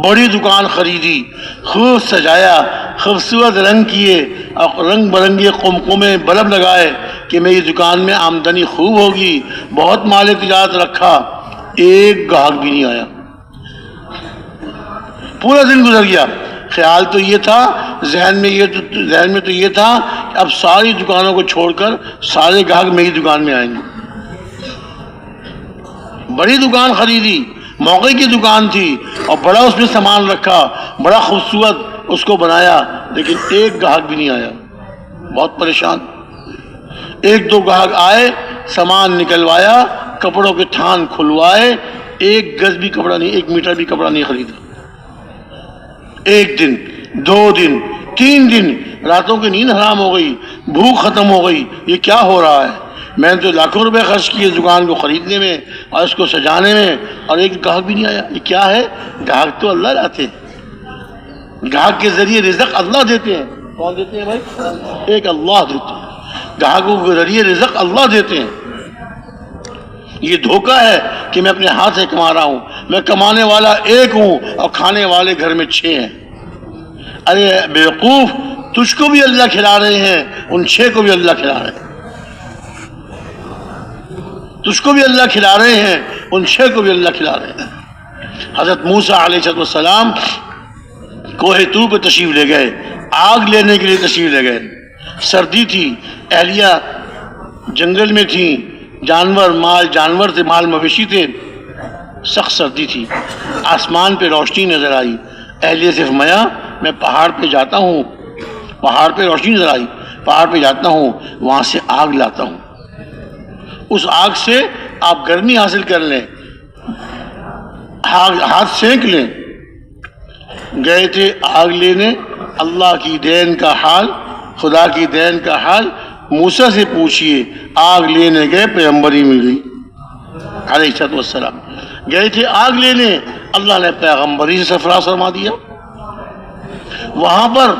بڑی دکان خریدی، خوب سجایا، خوبصورت رنگ کیے اور رنگ برنگے قمقمے بلب لگائے کہ میری دکان میں آمدنی خوب ہوگی، بہت مال تجارت رکھا، ایک گاہک بھی نہیں آیا۔ پورا دن گزر گیا، خیال تو یہ تھا، ذہن میں تو یہ تھا کہ اب ساری دکانوں کو چھوڑ کر سارے گاہک میری دکان میں آئیں گے۔ بڑی دکان خریدی، موقع کی دکان تھی اور بڑا اس میں سامان رکھا، بڑا خوبصورت اس کو بنایا، لیکن ایک گاہک بھی نہیں آیا۔ بہت پریشان۔ ایک دو گاہک آئے، سامان نکلوایا، کپڑوں کے تھان کھلوائے، ایک گز بھی کپڑا نہیں، ایک میٹر بھی کپڑا نہیں خریدا۔ ایک دن، دو دن، تین دن، راتوں کی نیند حرام ہو گئی، بھوک ختم ہو گئی۔ یہ کیا ہو رہا ہے؟ میں نے تو لاکھوں روپے خرچ کیے دکان کو خریدنے میں اور اس کو سجانے میں، اور ایک گاہک بھی نہیں آیا۔ یہ کیا ہے؟ گاہک تو اللہ لاتے ہیں، گاہک کے ذریعے رزق اللہ دیتے ہیں۔ کون دیتے ہیں بھائی؟ ایک اللہ دیتے ہیں، گاہکوں کے ذریعے رزق اللہ دیتے ہیں۔ یہ دھوکہ ہے کہ میں اپنے ہاتھ سے کما رہا ہوں، میں کمانے والا ایک ہوں اور کھانے والے گھر میں 6 ہیں۔ ارے بیوقوف، تجھ کو بھی اللہ کھلا رہے ہیں، ان 6 کو بھی اللہ کھلا رہے ہیں۔ تجھ کو بھی اللہ کھلا رہے ہیں، ان 6 کو بھی اللہ کھلا رہے ہیں۔ حضرت موسیٰ علیہ السلام کوہ طور پہ تشریف لے گئے، آگ لینے کے لیے تشریف لے گئے۔ سردی تھی، اہلیہ جنگل میں تھیں، جانور تھے، مال مویشی تھے، سخت سردی تھی۔ آسمان پہ روشنی نظر آئی، اہلیہ سے فرمایا میں پہاڑ پہ جاتا ہوں، پہاڑ پہ روشنی نظر آئی، پہاڑ پہ جاتا ہوں، وہاں سے آگ لاتا ہوں، اس آگ سے آپ گرمی حاصل کر لیں، ہاتھ سینک لیں۔ گئے تھے آگ لینے، اللہ کی دین کا حال، خدا کی دین کا حال موسیٰ سے پوچھئے۔ آگ لینے گئے، پیغمبری مل گئی علیہ السلام۔ گئے تھے آگ لینے، اللہ نے پیغمبری سے سرفراز فرما دیا۔ وہاں پر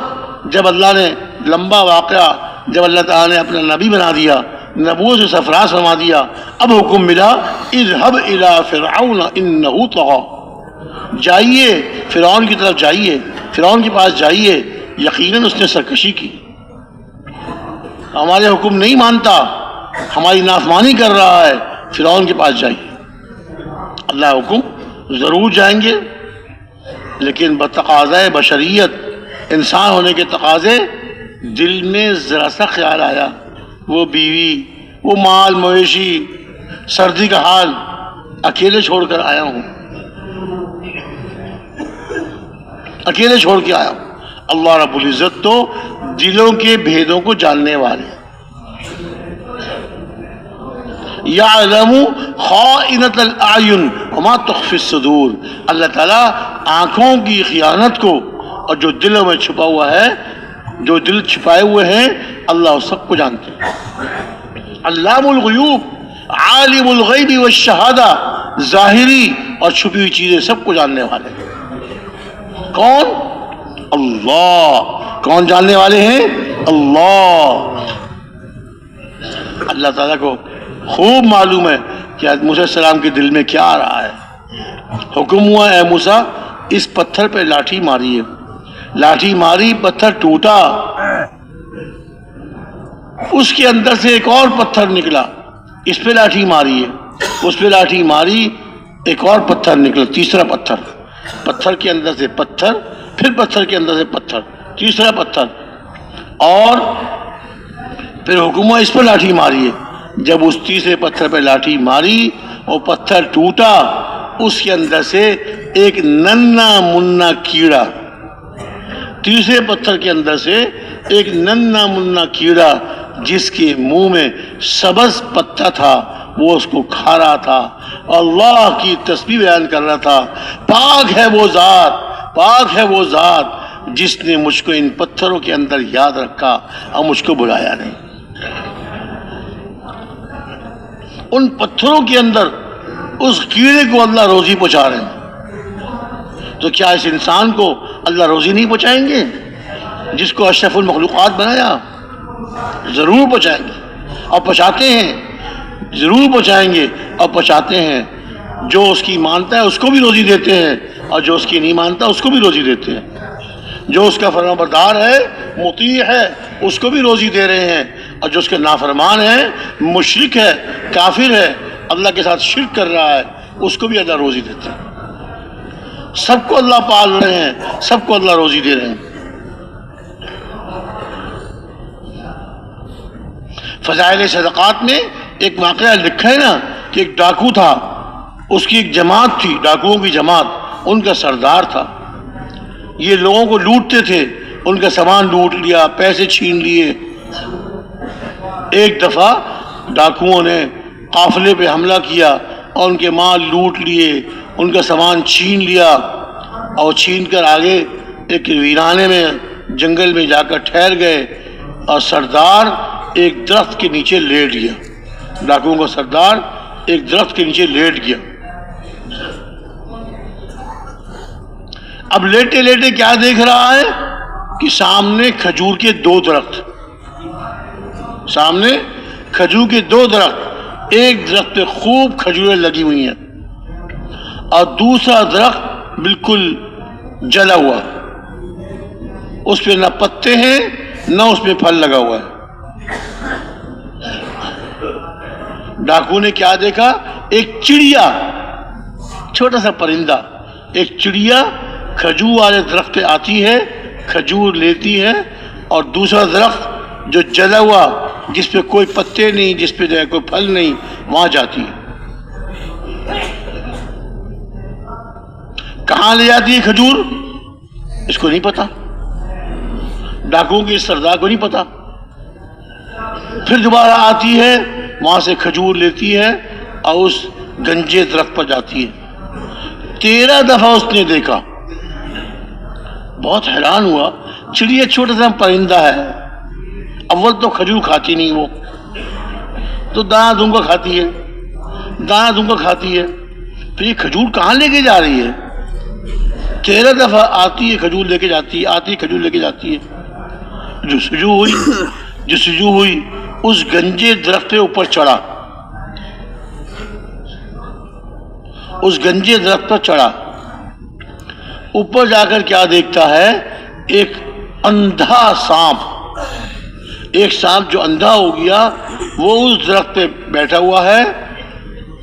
جب اللہ نے لمبا واقعہ، جب اللہ تعالیٰ نے اپنا نبی بنا دیا، نبوت سے سرفراز فرما دیا، اب حکم ملا اذهب الى فرعون انه طغى، جائیے فرعون کی طرف جائیے، فرعون کے پاس جائیے، یقیناً اس نے سرکشی کی، ہمارے حکم نہیں مانتا، ہماری نافرمانی کر رہا ہے، فرعون کے پاس جائیے۔ اللہ حکم ضرور جائیں گے، لیکن بتقاضۂ بشریت، انسان ہونے کے تقاضے، دل میں ذرا سا خیال آیا، وہ بیوی، وہ مال مویشی، سردی کا حال، اکیلے چھوڑ کر آیا ہوں، اکیلے چھوڑ کے آیا ہوں۔ اللہ رب العزت تو دلوں کے بھیدوں کو جاننے والے، یعلم خائنۃ الاعین وما تخفی الصدور، اللہ تعالیٰ آنکھوں کی خیانت کو اور جو دلوں میں چھپا ہوا ہے، جو دل چھپائے ہوئے ہیں، اللہ سب کو جانتے ہیں۔ علام الغیوب، عالم الغیب والشہادہ، ظاہری اور چھپی ہوئی چیزیں سب کو جاننے والے ہیں۔ کون؟ اللہ۔ کون جاننے والے ہیں؟ اللہ۔ اللہ تعالیٰ کو خوب معلوم ہے کہ حضرت موسیٰ علیہ السلام کے دل میں کیا آ رہا ہے۔ حکم ہوا اے موسیٰ اس پتھر پہ لاٹھی ماری ہے، لاٹھی ماری، پتھر ٹوٹا، اس کے اندر سے ایک اور پتھر نکلا، اس پہ لاٹھی ماری ہے، اس پہ لاٹھی ماری، ایک اور پتھر نکلا، تیسرا پتھر، پتھر کے اندر سے پتھر، پھر پتھر کے اندر سے پتھر، تیسرا پتھر، اور پھر حکم اس پہ لاٹھی ماری ہے۔ جب اس تیسرے پتھر پہ لاٹھی ماری اور پتھر ٹوٹا، اس کے اندر سے ایک ننا منا کیڑا، تیسرے پتھر کے اندر سے ایک ننا منا کیڑا جس کے منہ میں سبز پتا تھا، وہ اس کو کھا رہا تھا، اللہ کی تسبیح بیان کر رہا تھا، پاک ہے وہ ذات، پاک ہے وہ ذات جس نے مجھ کو ان پتھروں کے اندر یاد رکھا اور مجھ کو بلایا نہیں۔ ان پتھروں کے اندر اس کیڑے کو اللہ روزی پہنچا رہے ہیں، تو کیا اس انسان کو اللہ روزی نہیں پہنچائیں گے جس کو اشرف المخلوقات بنایا؟ ضرور پہنچائیں گے، اور پہنچاتے ہیں، ضرور پہنچائیں گے اور پہنچاتے ہیں۔ جو اس کی مانتا ہے اس کو بھی روزی دیتے ہیں، اور جو اس کی نہیں مانتا اس کو بھی روزی دیتے ہیں۔ جو اس کا فرمانبردار ہے، مطیع ہے، اس کو بھی روزی دے رہے ہیں، اور جو اس کے نافرمان ہے، مشرک ہے، کافر ہے، اللہ کے ساتھ شرک کر رہا ہے، اس کو بھی اللہ روزی دیتے ہیں۔ سب کو اللہ پال رہے ہیں، سب کو اللہ روزی دے رہے ہیں۔ فضائل صدقات میں ایک واقعہ لکھا ہے نا کہ ایک ڈاکو تھا، اس کی ایک جماعت تھی، ڈاکوؤں کی جماعت، ان کا سردار تھا، یہ لوگوں کو لوٹتے تھے، ان کا سامان لوٹ لیا، پیسے چھین لیے۔ ایک دفعہ ڈاکوؤں نے قافلے پہ حملہ کیا اور ان کے مال لوٹ لیے، ان کا سامان چھین لیا، اور چھین کر آگے ایک ویرانے میں جنگل میں جا کر ٹھہر گئے، اور سردار ایک درخت کے نیچے لیٹ گیا، ڈاکوؤں کا سردار ایک درخت کے نیچے لیٹ گیا۔ اب لیٹے لیٹے کیا دیکھ رہا ہے کہ سامنے کھجور کے دو درخت، سامنے کھجور کے دو درخت، ایک درخت پہ خوب کھجوریں لگی ہوئی ہیں اور دوسرا درخت بالکل جلا ہوا، اس پہ نہ پتے ہیں نہ اس پہ پھل لگا ہوا ہے۔ ڈاکو نے کیا دیکھا؟ ایک چڑیا، چھوٹا سا پرندہ، ایک چڑیا کھجور والے درخت پہ آتی ہے، کھجور لیتی ہے، اور دوسرا درخت جو جلا ہوا جس پہ کوئی پتے نہیں، جس پہ جو ہے کوئی پھل نہیں، وہاں جاتی ہے۔ کہاں لے جاتی ہے کھجور؟ اس کو نہیں پتا، ڈاکوؤں کے اس سردار کو نہیں پتا۔ پھر دوبارہ آتی ہے، وہاں سے کھجور لیتی ہے اور اس گنجے درخت پر جاتی ہے۔ 13 دفعہ اس نے دیکھا، بہت حیران ہوا، چڑیا چھوٹا سا پرندہ ہے، اول تو کھجور کھاتی نہیں، وہ تو دانا دونگا کھاتی ہے، دانا دونگا کھاتی ہے، پھر یہ کھجور کہاں لے کے جا رہی ہے؟ 13 دفعہ آتی ہے کھجور لے کے جاتی ہے، آتی ہے کھجور لے کے جاتی ہے۔ جستجو ہوئی اس گنجے درخت پہ اوپر چڑھا، اس گنجے درخت پر چڑھا، اوپر جا کر کیا دیکھتا ہے؟ ایک اندھا سانپ، ایک سانپ جو اندھا ہو گیا وہ اس درخت پہ بیٹھا ہوا ہے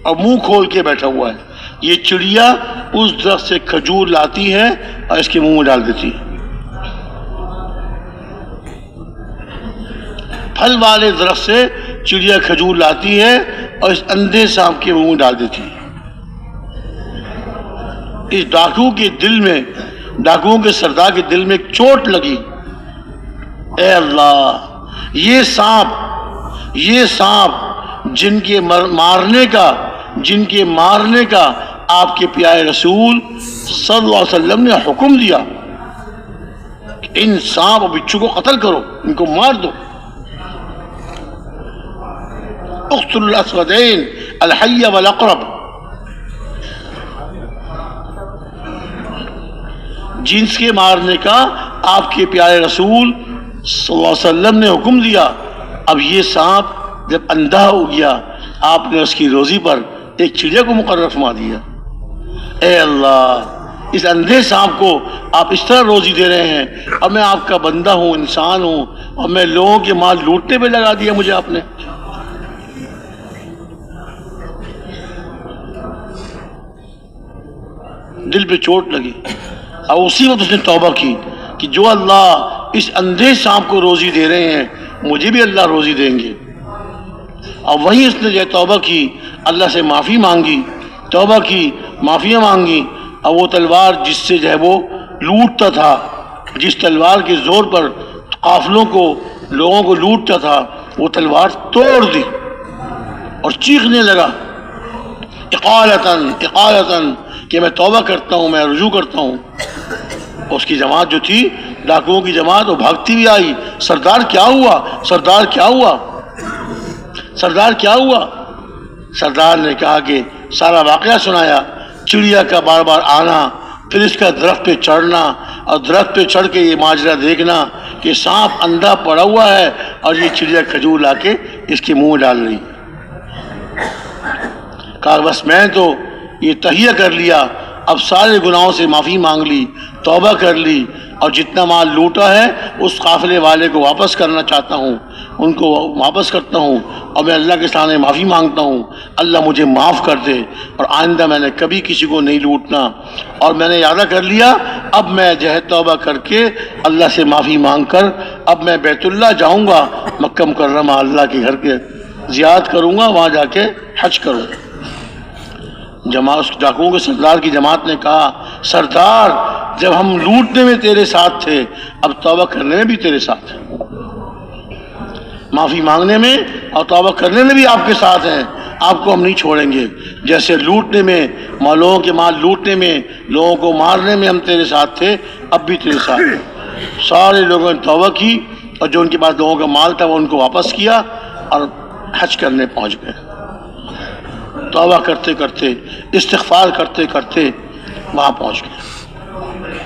اور منہ کھول کے بیٹھا ہوا ہے۔ یہ چڑیا اس درخت سے کھجور لاتی ہے اور اس کے منہ میں ڈال دیتی ہے۔ پھل والے درخت سے چڑیا کھجور لاتی ہے اور اس اندھے سانپ کے منہ میں ڈال دیتی ہے۔ اس ڈاکو کے دل میں، ڈاکوؤں کے سردار کے دل میں ایک چوٹ لگی، اے اللہ، یہ سانپ جن کے مارنے کا آپ کے پیارے رسول صلی اللہ علیہ وسلم نے حکم دیا کہ ان سانپ اور بچھو کو قتل کرو، ان کو مار دو، اقتلوا الاسودین الحی والاقرب، جنس کے مارنے کا آپ کے پیارے رسول صلی اللہ علیہ وسلم نے حکم دیا۔ اب یہ سانپ جب اندھا ہو گیا آپ نے اس کی روزی پر ایک چڑیا کو مقرر فرما دیا۔ اے اللہ، اس اندھے سانپ کو آپ اس طرح روزی دے رہے ہیں، اور میں آپ کا بندہ ہوں، انسان ہوں، اور میں لوگوں کے مال لوٹنے پہ لگا دیا مجھے آپ نے۔ دل پہ چوٹ لگی، اور اسی وقت اس نے توبہ کی کہ جو اللہ اس اندھے سانپ کو روزی دے رہے ہیں مجھے بھی اللہ روزی دیں گے۔ اور وہیں اس نے جو توبہ کی، اللہ سے معافی مانگی، توبہ کی، معافیاں مانگی، اور وہ تلوار جس سے جو ہے وہ لوٹتا تھا، جس تلوار کے زور پر قافلوں کو، لوگوں کو لوٹتا تھا، وہ تلوار توڑ دی اور چیخنے لگا اقالتاً اقالتاً کہ میں توبہ کرتا ہوں، میں رجوع کرتا ہوں۔ اس کی جماعت جو تھی، ڈاکوؤں کی جماعت، وہ بھاگتی بھی آئی، سردار کیا ہوا، سردار کیا ہوا، سردار کیا ہوا؟ سردار نے کہا کہ سارا واقعہ سنایا، چڑیا کا بار بار آنا، پھر اس کا درخت پہ چڑھنا، اور درخت پہ چڑھ کے یہ ماجرا دیکھنا کہ سانپ اندھا پڑا ہوا ہے اور یہ چڑیا کھجور لا کے اس کے منہ میں ڈال رہی۔ کہا بس میں تو یہ تہیہ کر لیا، اب سارے گناہوں سے معافی مانگ لی، توبہ کر لی، اور جتنا مال لوٹا ہے اس قافلے والے کو واپس کرنا چاہتا ہوں، ان کو واپس کرتا ہوں، اور میں اللہ کے سامنے معافی مانگتا ہوں، اللہ مجھے معاف کر دے، اور آئندہ میں نے کبھی کسی کو نہیں لوٹنا۔ اور میں نے ارادہ کر لیا، اب میں جو ہے توبہ کر کے اللہ سے معافی مانگ کر اب میں بیت اللہ جاؤں گا، مکہ مکرمہ اللہ کے گھر کے زیارت کروں گا، وہاں جا کے حج کروں گا۔ اس ڈاکوؤں کے سردار کی جماعت نے کہا سردار، جب ہم لوٹنے میں تیرے ساتھ تھے، اب توبہ کرنے میں بھی تیرے ساتھ ہیں، معافی مانگنے میں اور توبہ کرنے میں بھی آپ کے ساتھ ہیں، آپ کو ہم نہیں چھوڑیں گے۔ جیسے لوٹنے میں، لوگوں کے مال لوٹنے میں، لوگوں کو مارنے میں ہم تیرے ساتھ تھے، اب بھی تیرے ساتھ ہیں۔ سارے لوگوں نے توبہ کی، اور جو ان کے پاس لوگوں کا مال تھا وہ ان کو واپس کیا، اور حج کرنے پہنچ گئے۔ توبہ کرتے کرتے، استغفار کرتے کرتے وہاں پہنچ گئے۔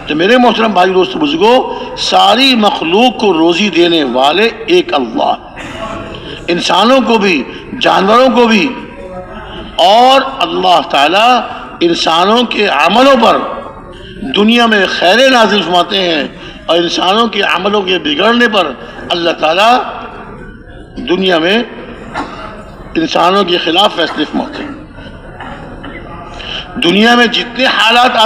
تو میرے محترم بھائی دوست بزرگوں، ساری مخلوق کو روزی دینے والے ایک اللہ، انسانوں کو بھی، جانوروں کو بھی، اور اللہ تعالیٰ انسانوں کے عملوں پر دنیا میں خیر نازل فرماتے ہیں، اور انسانوں کے عملوں کے بگڑنے پر اللہ تعالیٰ دنیا میں انسانوں کے خلاف فیصلے فرماتے ہیں۔ دنیا میں جتنے حالات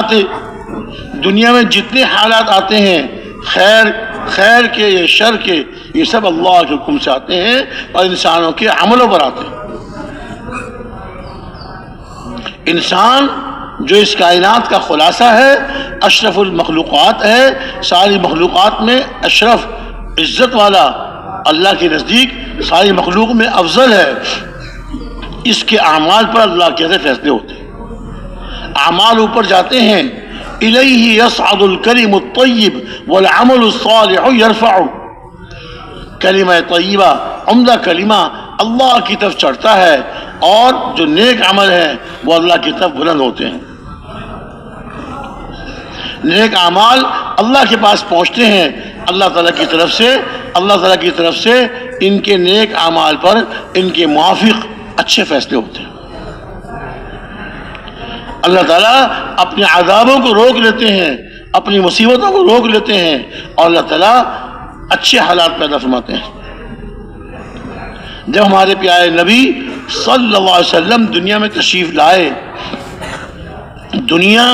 آتے ہیں، خیر کے یا شر کے، یہ سب اللہ کے حکم سے آتے ہیں اور انسانوں کے عملوں پر آتے ہیں۔ انسان جو اس کائنات کا خلاصہ ہے، اشرف المخلوقات ہے، ساری مخلوقات میں اشرف، عزت والا، اللہ کے نزدیک ساری مخلوق میں افضل ہے، اس کے اعمال پر اللہ کیسے فیصلے ہوتے ہیں؟ اعمال اوپر جاتے ہیں، الیہ یصعد الکلم الطیب والعمل الصالح یرفع، کلمہ طیبہ، عمدہ کلمہ اللہ کی طرف چڑھتا ہے، اور جو نیک عمل ہے وہ اللہ کی طرف بلند ہوتے ہیں۔ نیک اعمال اللہ کے پاس پہنچتے ہیں، اللہ تعالیٰ کی طرف سے ان کے نیک اعمال پر ان کے موافق اچھے فیصلے ہوتے ہیں۔ اللہ تعالیٰ اپنے عذابوں کو روک لیتے ہیں، اپنی مصیبتوں کو روک لیتے ہیں، اور اللہ تعالیٰ اچھے حالات پیدا فرماتے ہیں۔ جب ہمارے پیارے نبی صلی اللہ علیہ وسلم دنیا میں تشریف لائے، دنیا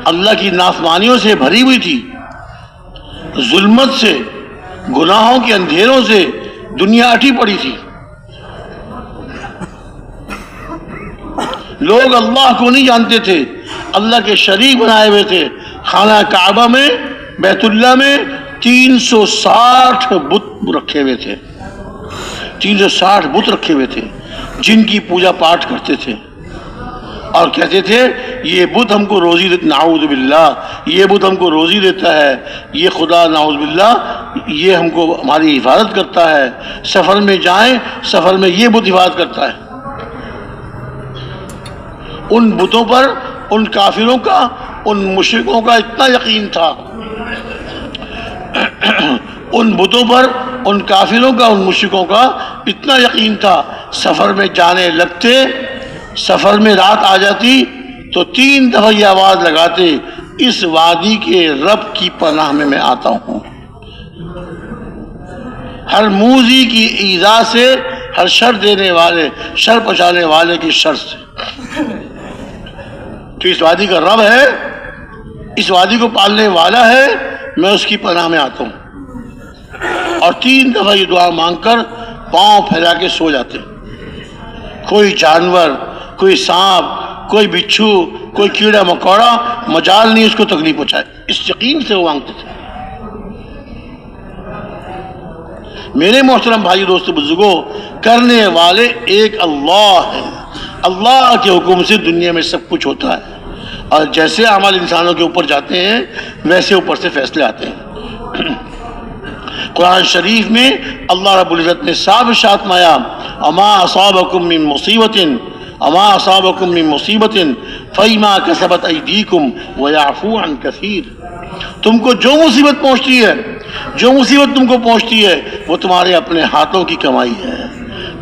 اللہ کی نافرمانیوں سے بھری ہوئی تھی، ظلمت سے، گناہوں کے اندھیروں سے دنیا اٹھی پڑی تھی۔ لوگ اللہ کو نہیں جانتے تھے، اللہ کے شریک بنائے ہوئے تھے۔ خانہ کعبہ میں، بیت اللہ میں 360 بت رکھے ہوئے تھے، 360 بت رکھے ہوئے تھے جن کی پوجا پاٹ کرتے تھے، اور کہتے تھے یہ بت ہم کو روزی دیتا، نعوذ باللہ، یہ بت ہم کو روزی دیتا ہے، یہ خدا نعوذ باللہ یہ ہم کو ہماری حفاظت کرتا ہے، سفر میں جائیں، سفر میں یہ بت حفاظت کرتا ہے۔ ان بتوں پر، ان کافروں کا، ان مشرکوں کا اتنا یقین تھا، ان بتوں پر، ان کافروں کا، ان مشرکوں کا اتنا یقین تھا سفر میں جانے لگتے، سفر میں رات آ جاتی تو 3 دفعہ یہ آواز لگاتے، اس وادی کے رب کی پناہ میں آتا ہوں، ہر موذی کی ایذا سے، ہر شر دینے والے، شر پہنچانے والے کی شر سے۔ تو اس وادی کا رب ہے، اس وادی کو پالنے والا ہے، میں اس کی پناہ میں آتا ہوں۔ اور 3 دفعہ یہ دعا مانگ کر پاؤں پھیلا کے سو جاتے۔ کوئی جانور، کوئی سانپ، کوئی بچھو، کوئی کیڑا مکوڑا مجال نہیں اس کو تکلیف پہنچائے، اس یقین سے وہ مانگتے تھے۔ میرے محترم بھائی دوستو بزرگوں، کرنے والے ایک اللہ ہے، اللہ کے حکم سے دنیا میں سب کچھ ہوتا ہے، اور جیسے اعمال انسانوں کے اوپر جاتے ہیں ویسے اوپر سے فیصلے آتے ہیں۔ قرآن شریف میں اللہ رب العزت نے صاف ارشاد فرمایا، اما اصابکم من مصیبت اما اصابکم من مصیبت فیما کسبت ایدیکم ویعفو عن کثیر۔ تم کو جو مصیبت پہنچتی ہے، جو مصیبت تم کو پہنچتی ہے، وہ تمہارے اپنے ہاتھوں کی کمائی ہے،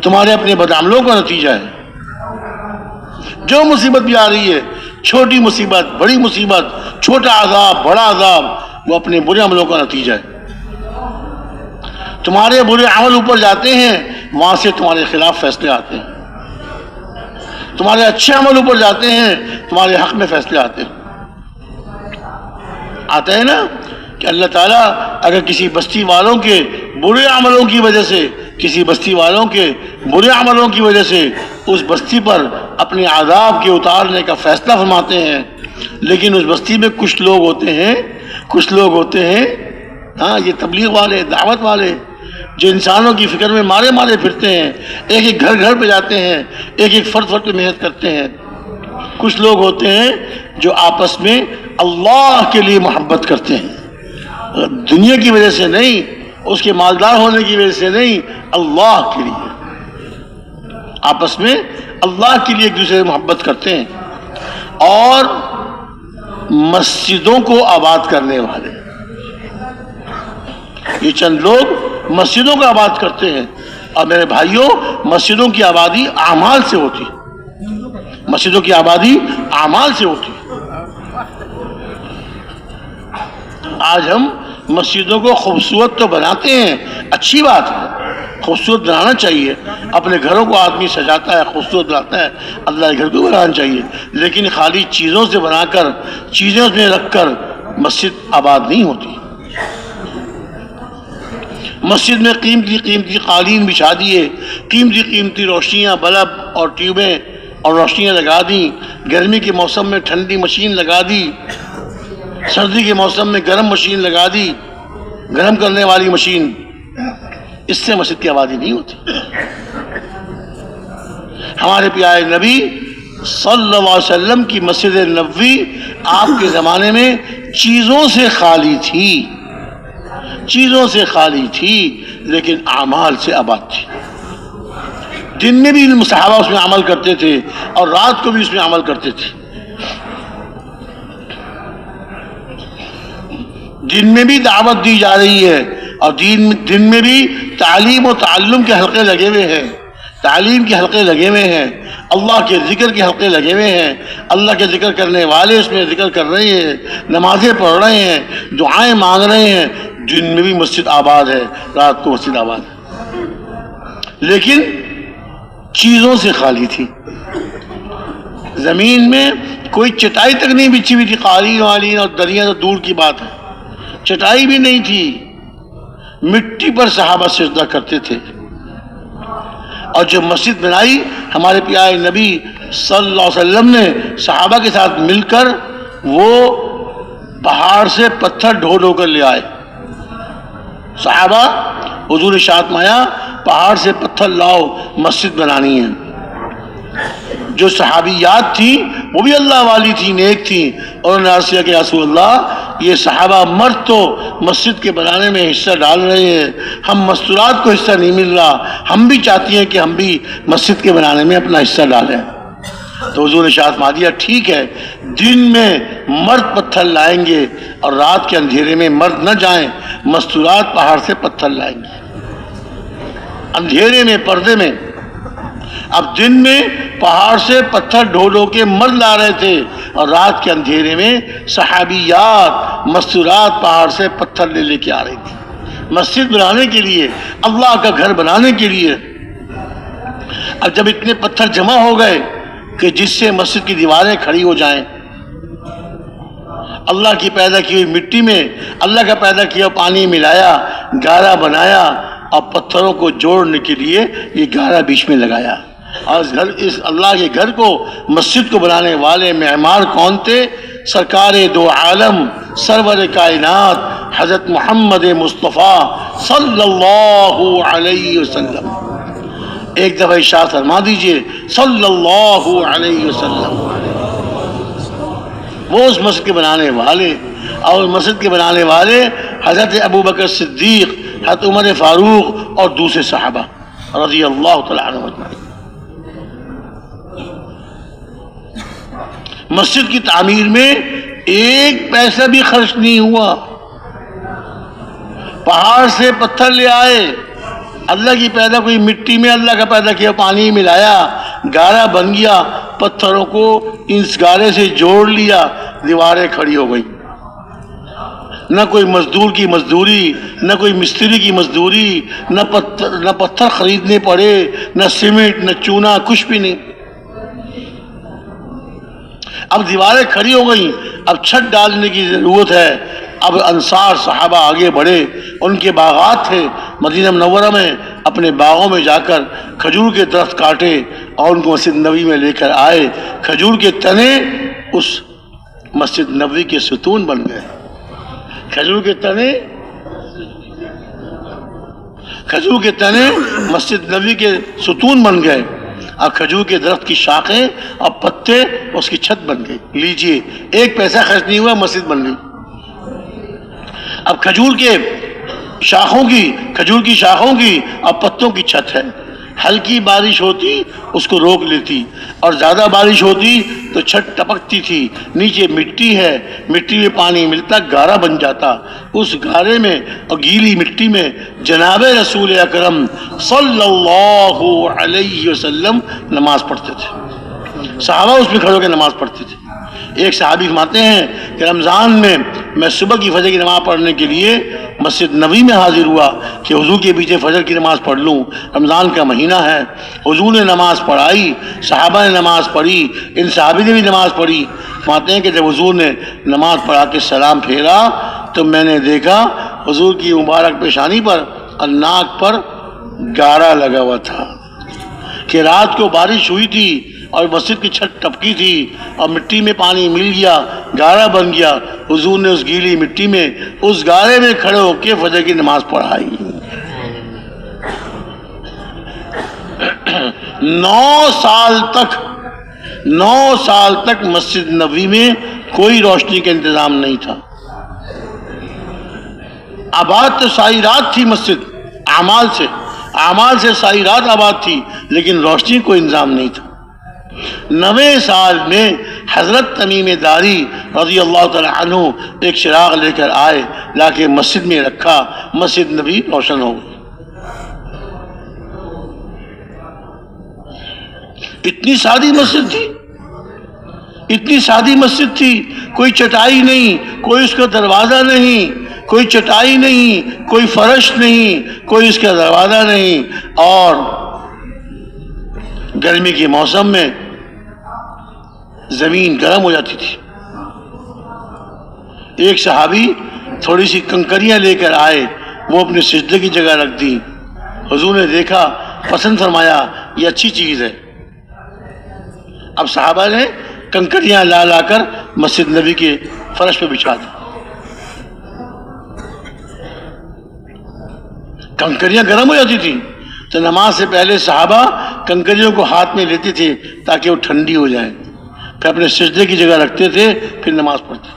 تمہارے اپنے بدعملوں کا نتیجہ ہے۔ جو مصیبت بھی آ رہی ہے، چھوٹی مصیبت، بڑی مصیبت، چھوٹا عذاب، بڑا عذاب، وہ اپنے برے عملوں کا نتیجہ ہے۔ تمہارے برے عمل اوپر جاتے ہیں، وہاں سے تمہارے خلاف فیصلے آتے ہیں، تمہارے اچھے عمل اوپر جاتے ہیں، تمہارے حق میں فیصلے آتے ہیں۔ آتا ہے نا کہ اللہ تعالیٰ اگر کسی بستی والوں کے برے عملوں کی وجہ سے، کسی بستی والوں کے برے عملوں کی وجہ سے اس بستی پر اپنے عذاب کے اتارنے کا فیصلہ فرماتے ہیں، لیکن اس بستی میں کچھ لوگ ہوتے ہیں ہاں، یہ تبلیغ والے، دعوت والے، جو انسانوں کی فکر میں مارے مارے پھرتے ہیں، ایک ایک گھر پہ جاتے ہیں، ایک ایک فرد پہ محنت کرتے ہیں۔ کچھ لوگ ہوتے ہیں جو آپس میں اللہ کے لیے محبت کرتے ہیں، دنیا کی وجہ سے نہیں، اس کے مالدار ہونے کی وجہ سے نہیں، اللہ کے لیے، آپس میں اللہ کے لیے ایک دوسرے سے محبت کرتے ہیں۔ اور مسجدوں کو آباد کرنے والے، یہ چند لوگ مسجدوں کو آباد کرتے ہیں، اور میرے بھائیوں، مسجدوں کی آبادی اعمال سے ہوتی، مسجدوں کی آبادی اعمال سے ہوتی۔ آج ہم مسجدوں کو خوبصورت تو بناتے ہیں، اچھی بات ہے، خوبصورت بنانا چاہیے، اپنے گھروں کو آدمی سجاتا ہے، خوبصورت بناتا ہے، اللہ کے گھر کو بنانا چاہیے، لیکن خالی چیزوں سے بنا کر، چیزیں اس میں رکھ کر مسجد آباد نہیں ہوتی۔ مسجد میں قیمتی قیمتی قالین بچھا دیے، قیمتی قیمتی روشنیاں، بلب اور ٹیوبیں اور روشنیاں لگا دیں، گرمی کے موسم میں ٹھنڈی مشین لگا دی، سردی کے موسم میں گرم مشین لگا دی، گرم کرنے والی مشین، اس سے مسجد کی آبادی نہیں ہوتی۔ ہمارے پیارے نبی صلی اللہ علیہ وسلم کی مسجد نبوی آپ کے زمانے میں چیزوں سے خالی تھی، چیزوں سے خالی تھی، لیکن اعمال سے آباد تھی۔ دن میں بھی صحابہ اس میں عمل کرتے تھے اور رات کو بھی اس میں عمل کرتے تھے۔ دن میں بھی دعوت دی جا رہی ہے، اور دن میں بھی تعلیم و تعلم کے حلقے لگے ہوئے ہیں، تعلیم کے حلقے لگے ہوئے ہیں، اللہ کے ذکر کے حلقے لگے ہوئے ہیں، اللہ کے ذکر کرنے والے اس میں ذکر کر رہے ہیں، نمازیں پڑھ رہے ہیں، دعائیں مانگ رہے ہیں۔ دن میں بھی مسجد آباد ہے، رات کو مسجد آباد ہے، لیکن چیزوں سے خالی تھی۔ زمین میں کوئی چٹائی تک نہیں بچھی ہوئی تھی، قالین والین اور دریاں تو دور کی بات ہے، چٹائی بھی نہیں تھی، مٹی پر صحابہ سجدہ کرتے تھے۔ اور جب مسجد بنائی ہمارے پیارے نبی صلی اللہ علیہ وسلم نے صحابہ کے ساتھ مل کر، وہ پہاڑ سے پتھر ڈھو ڈھو کر لے آئے۔ صحابہ، حضور ارشاد فرمایا پہاڑ سے پتھر لاؤ، مسجد بنانی ہے۔ جو صحابیات تھیں وہ بھی اللہ والی تھیں، نیک تھیں، اور انہوں نے عرض کیا کہ یا رسول اللہ، یہ صحابہ مرد تو مسجد کے بنانے میں حصہ ڈال رہے ہیں، ہم مستورات کو حصہ نہیں مل رہا، ہم بھی چاہتی ہیں کہ ہم بھی مسجد کے بنانے میں اپنا حصہ ڈالیں۔ تو حضور نے ارشاد فرما دیا ٹھیک ہے، دن میں مرد پتھر لائیں گے اور رات کے اندھیرے میں مرد نہ جائیں، مستورات پہاڑ سے پتھر لائیں گے، اندھیرے میں، پردے میں۔ اب دن میں پہاڑ سے پتھر ڈھو ڈھو کے مرد لا رہے تھے، اور رات کے اندھیرے میں صحابیات مستورات پہاڑ سے پتھر لے کے آ رہی تھی، مسجد بنانے کے لیے، اللہ کا گھر بنانے کے لیے۔ اب جب اتنے پتھر جمع ہو گئے کہ جس سے مسجد کی دیواریں کھڑی ہو جائیں، اللہ کی پیدا کی ہوئی مٹی میں اللہ کا پیدا کیا پانی ملایا، گارا بنایا، اور پتھروں کو جوڑنے کے لیے یہ گارا بیچ میں لگایا۔ اور اس اللہ کے گھر کو، مسجد کو بنانے والے معمار کون تھے؟ سرکار دو عالم، سرور کائنات حضرت محمد مصطفیٰ صلی اللہ علیہ وسلم۔ ایک دفعہ ارشاد فرما دیجئے صلی اللہ علیہ وسلم۔ وہ اس مسجد کے بنانے والے، اور مسجد کے بنانے والے حضرت ابو بکر صدیق، حضرت عمر فاروق اور دوسرے صحابہ رضی اللہ تعالیٰ عنہ اجمعین۔ مسجد کی تعمیر میں ایک پیسہ بھی خرچ نہیں ہوا، پہاڑ سے پتھر لے آئے، اللہ کی پیدا کوئی مٹی میں اللہ کا پیدا کیا پانی ملایا، گارا بن گیا، پتھروں کو اس گارے سے جوڑ لیا، دیواریں کھڑی ہو گئی۔ نہ کوئی مزدور کی مزدوری، نہ کوئی مستری کی مزدوری، نہ پتھر خریدنے پڑے، نہ سیمنٹ، نہ چونا، کچھ بھی نہیں۔ اب دیواریں کھڑی ہو گئیں، اب چھت ڈالنے کی ضرورت ہے۔ اب انصار صحابہ آگے بڑھے، ان کے باغات تھے مدینہ منورہ میں، اپنے باغوں میں جا کر کھجور کے درخت کاٹے اور ان کو مسجد نبوی میں لے کر آئے۔ کھجور کے تنے اس مسجد نبوی کے ستون بن گئے۔ کھجور کے تنے مسجد نبوی کے ستون بن گئے، اور کھجور کے درخت کی شاخیں اور پتے اس کی چھت بن گئی۔ لیجئے، ایک پیسہ خرچ نہیں ہوا، مسجد بن گئی۔ اب کھجور کی شاخوں کی اور پتوں کی چھت ہے۔ ہلکی بارش ہوتی اس کو روک لیتی، اور زیادہ بارش ہوتی تو چھت ٹپکتی تھی، نیچے مٹی ہے، مٹی میں پانی ملتا، گارا بن جاتا۔ اس گارے میں اور گیلی مٹی میں جناب رسول اکرم صلی اللہ علیہ وسلم نماز پڑھتے تھے، صحابہ اس میں کھڑے ہو کے نماز پڑھتے تھے۔ ایک صحابی فرماتے ہیں کہ رمضان میں میں صبح کی فجر کی نماز پڑھنے کے لیے مسجد نبوی میں حاضر ہوا کہ حضور کے پیچھے فجر کی نماز پڑھ لوں، رمضان کا مہینہ ہے۔ حضور نے نماز پڑھائی، صحابہ نے نماز پڑھی، ان صحابی نے بھی نماز پڑھی۔ فرماتے ہیں کہ جب حضور نے نماز پڑھا کے سلام پھیرا تو میں نے دیکھا حضور کی مبارک پیشانی پر اور ناک پر گارا لگا ہوا تھا، کہ رات کو بارش ہوئی تھی اور مسجد کی چھت ٹپکی تھی اور مٹی میں پانی مل گیا، گارا بن گیا۔ حضور نے اس گیلی مٹی میں، اس گارے میں کھڑے ہو کے فجر کی نماز پڑھائی۔ 9 سال تک مسجد نبوی میں کوئی روشنی کا انتظام نہیں تھا۔ آباد تو ساری رات تھی مسجد، اعمال سے ساری رات آباد تھی، لیکن روشنی کوئی انتظام نہیں تھا۔ 9 سال میں حضرت تمیم داری رضی اللہ تعالی عنہ ایک چراغ لے کر آئے، لا کے مسجد میں رکھا، مسجد نبی روشن ہو گئی۔ اتنی سادی مسجد تھی، کوئی چٹائی نہیں، کوئی اس کا دروازہ نہیں، کوئی چٹائی نہیں، کوئی فرش نہیں، کوئی اس کا دروازہ نہیں، اور گرمی کے موسم میں زمین گرم ہو جاتی تھی۔ ایک صحابی تھوڑی سی کنکریاں لے کر آئے، وہ اپنے سجدے کی جگہ رکھ دی۔ حضور نے دیکھا، پسند فرمایا، یہ اچھی چیز ہے۔ اب صحابہ نے کنکریاں لا کر مسجد نبی کے فرش پہ بچھا دی۔ کنکریاں گرم ہو جاتی تھی تو نماز سے پہلے صحابہ کنکریوں کو ہاتھ میں لیتے تھے تاکہ وہ ٹھنڈی ہو جائیں، پھر اپنے سجدے کی جگہ رکھتے تھے، پھر نماز پڑھتے تھے۔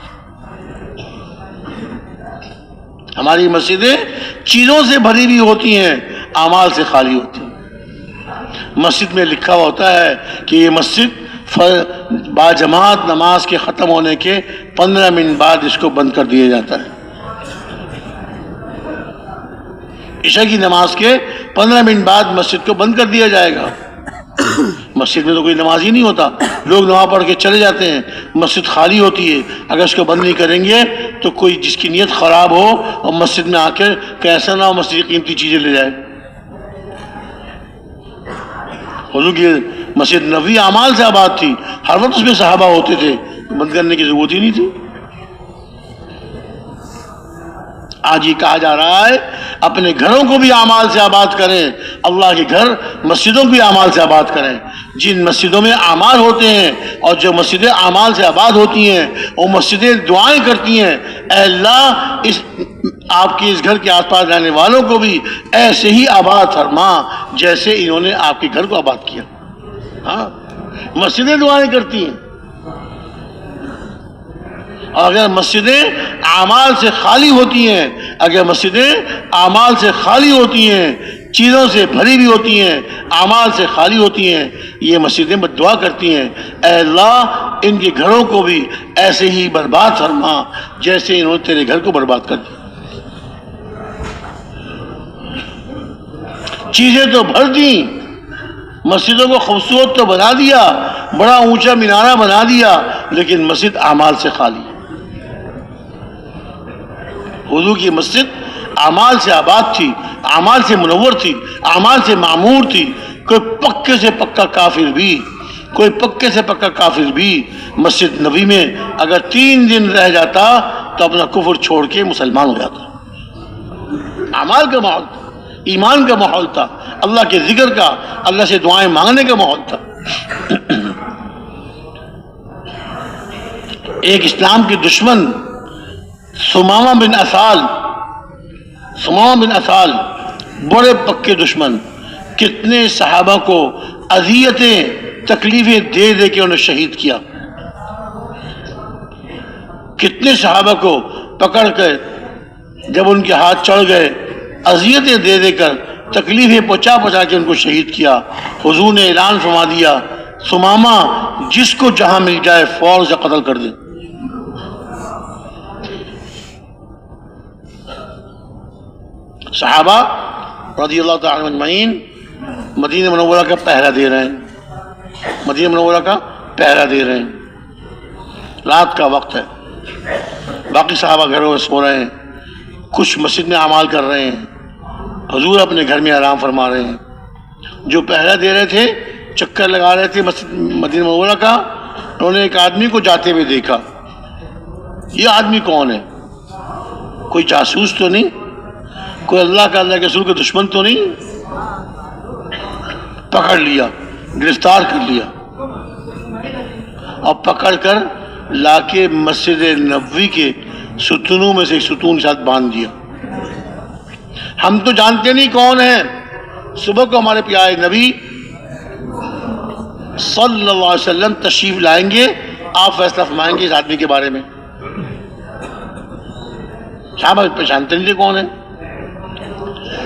ہماری مسجدیں چیزوں سے بھری ہوئی ہوتی ہیں، اعمال سے خالی ہوتی ہیں۔ مسجد میں لکھا ہوا ہوتا ہے کہ یہ مسجد باجماعت نماز کے ختم ہونے کے 15 منٹ بعد اس کو بند کر دیا جاتا ہے۔ عشاء کی نماز کے 15 منٹ بعد مسجد کو بند کر دیا جائے گا۔ مسجد میں تو کوئی نماز ہی نہیں ہوتا، لوگ نماز پڑھ کے چلے جاتے ہیں، مسجد خالی ہوتی ہے. اگر اس کو بند نہیں کریں گے تو کوئی جس کی نیت خراب ہو اور مسجد میں آ کے کیسا نہ ہو مسجد کی قیمتی چیزیں لے جائے. حضور کی مسجد نبوی اعمال سے آباد تھی، ہر وقت اس میں صحابہ ہوتے تھے، بند کرنے کی ضرورت ہی نہیں تھی. آج یہ کہا جا رہا ہے اپنے گھروں کو بھی اعمال سے آباد کریں، اللہ کے گھر مسجدوں کو بھی اعمال سے آباد کریں. جن مسجدوں میں اعمال ہوتے ہیں اور جو مسجدیں اعمال سے آباد ہوتی ہیں وہ مسجدیں دعائیں کرتی ہیں، اے اللہ اس آپ کے اس گھر کے آس پاس رہنے والوں کو بھی ایسے ہی آباد فرما جیسے انہوں نے آپ کے گھر کو آباد کیا. ہاں مسجدیں دعائیں کرتی ہیں. اور اگر مسجدیں اعمال سے خالی ہوتی ہیں، اگر مسجدیں اعمال سے خالی ہوتی ہیں، چیزوں سے بھری بھی ہوتی ہیں، اعمال سے خالی ہوتی ہیں، یہ مسجدیں بد دعا کرتی ہیں، اے اللہ ان کے گھروں کو بھی ایسے ہی برباد فرما جیسے انہوں نے تیرے گھر کو برباد کر دیا. چیزیں تو بھر دیں، مسجدوں کو خوبصورت تو بنا دیا، بڑا اونچا مینارہ بنا دیا، لیکن مسجد اعمال سے خالی. حضور کی مسجد اعمال سے آباد تھی، اعمال سے منور تھی، اعمال سے معمور تھی. کوئی پکے سے پکا کافر بھی، کوئی پکے سے پکا کافر بھی مسجد نبی میں اگر 3 دن رہ جاتا تو اپنا کفر چھوڑ کے مسلمان ہو جاتا. اعمال کا ماحول تھا، ایمان کا ماحول تھا، اللہ کے ذکر کا، اللہ سے دعائیں مانگنے کا ماحول تھا. ایک اسلام کے دشمن ثمامہ بن اسال بڑے پکے دشمن، کتنے صحابہ کو اذیتیں تکلیفیں دے دے کے انہیں شہید کیا. کتنے صحابہ کو پکڑ کر جب ان کے ہاتھ چڑھ گئے اذیتیں دے دے کر تکلیفیں پہنچا کے ان کو شہید کیا. حضور نے اعلان فرما دیا ثمامہ جس کو جہاں مل جائے فوراً سے قتل کر دیں. صحابہ رضی اللہ تعالی عنہم اجمعین مدینہ منورہ کا پہرا دے رہے ہیں، مدینہ منورہ کا پہرا دے رہے ہیں. رات کا وقت ہے، باقی صحابہ گھروں میں سو رہے ہیں، کچھ مسجد میں اعمال کر رہے ہیں، حضور اپنے گھر میں آرام فرما رہے ہیں. جو پہرا دے رہے تھے چکر لگا رہے تھے مسجد مدینہ منورہ کا، انہوں نے ایک آدمی کو جاتے ہوئے دیکھا. یہ آدمی کون ہے؟ کوئی جاسوس تو نہیں، کوئی اللہ کا اللہ کے رسول کے دشمن تو نہیں؟ پکڑ لیا، گرفتار کر لیا اور پکڑ کر لا کے مسجد نبوی کے ستونوں میں سے ایک ستون ساتھ باندھ دیا. ہم تو جانتے نہیں کون ہیں. صبح کو ہمارے پیارے نبی صلی اللہ علیہ وسلم تشریف لائیں گے، آپ فیصلہ فرمائیں گے اس آدمی کے بارے میں. صحابہ پہچانتے نہیں تھے کون ہے.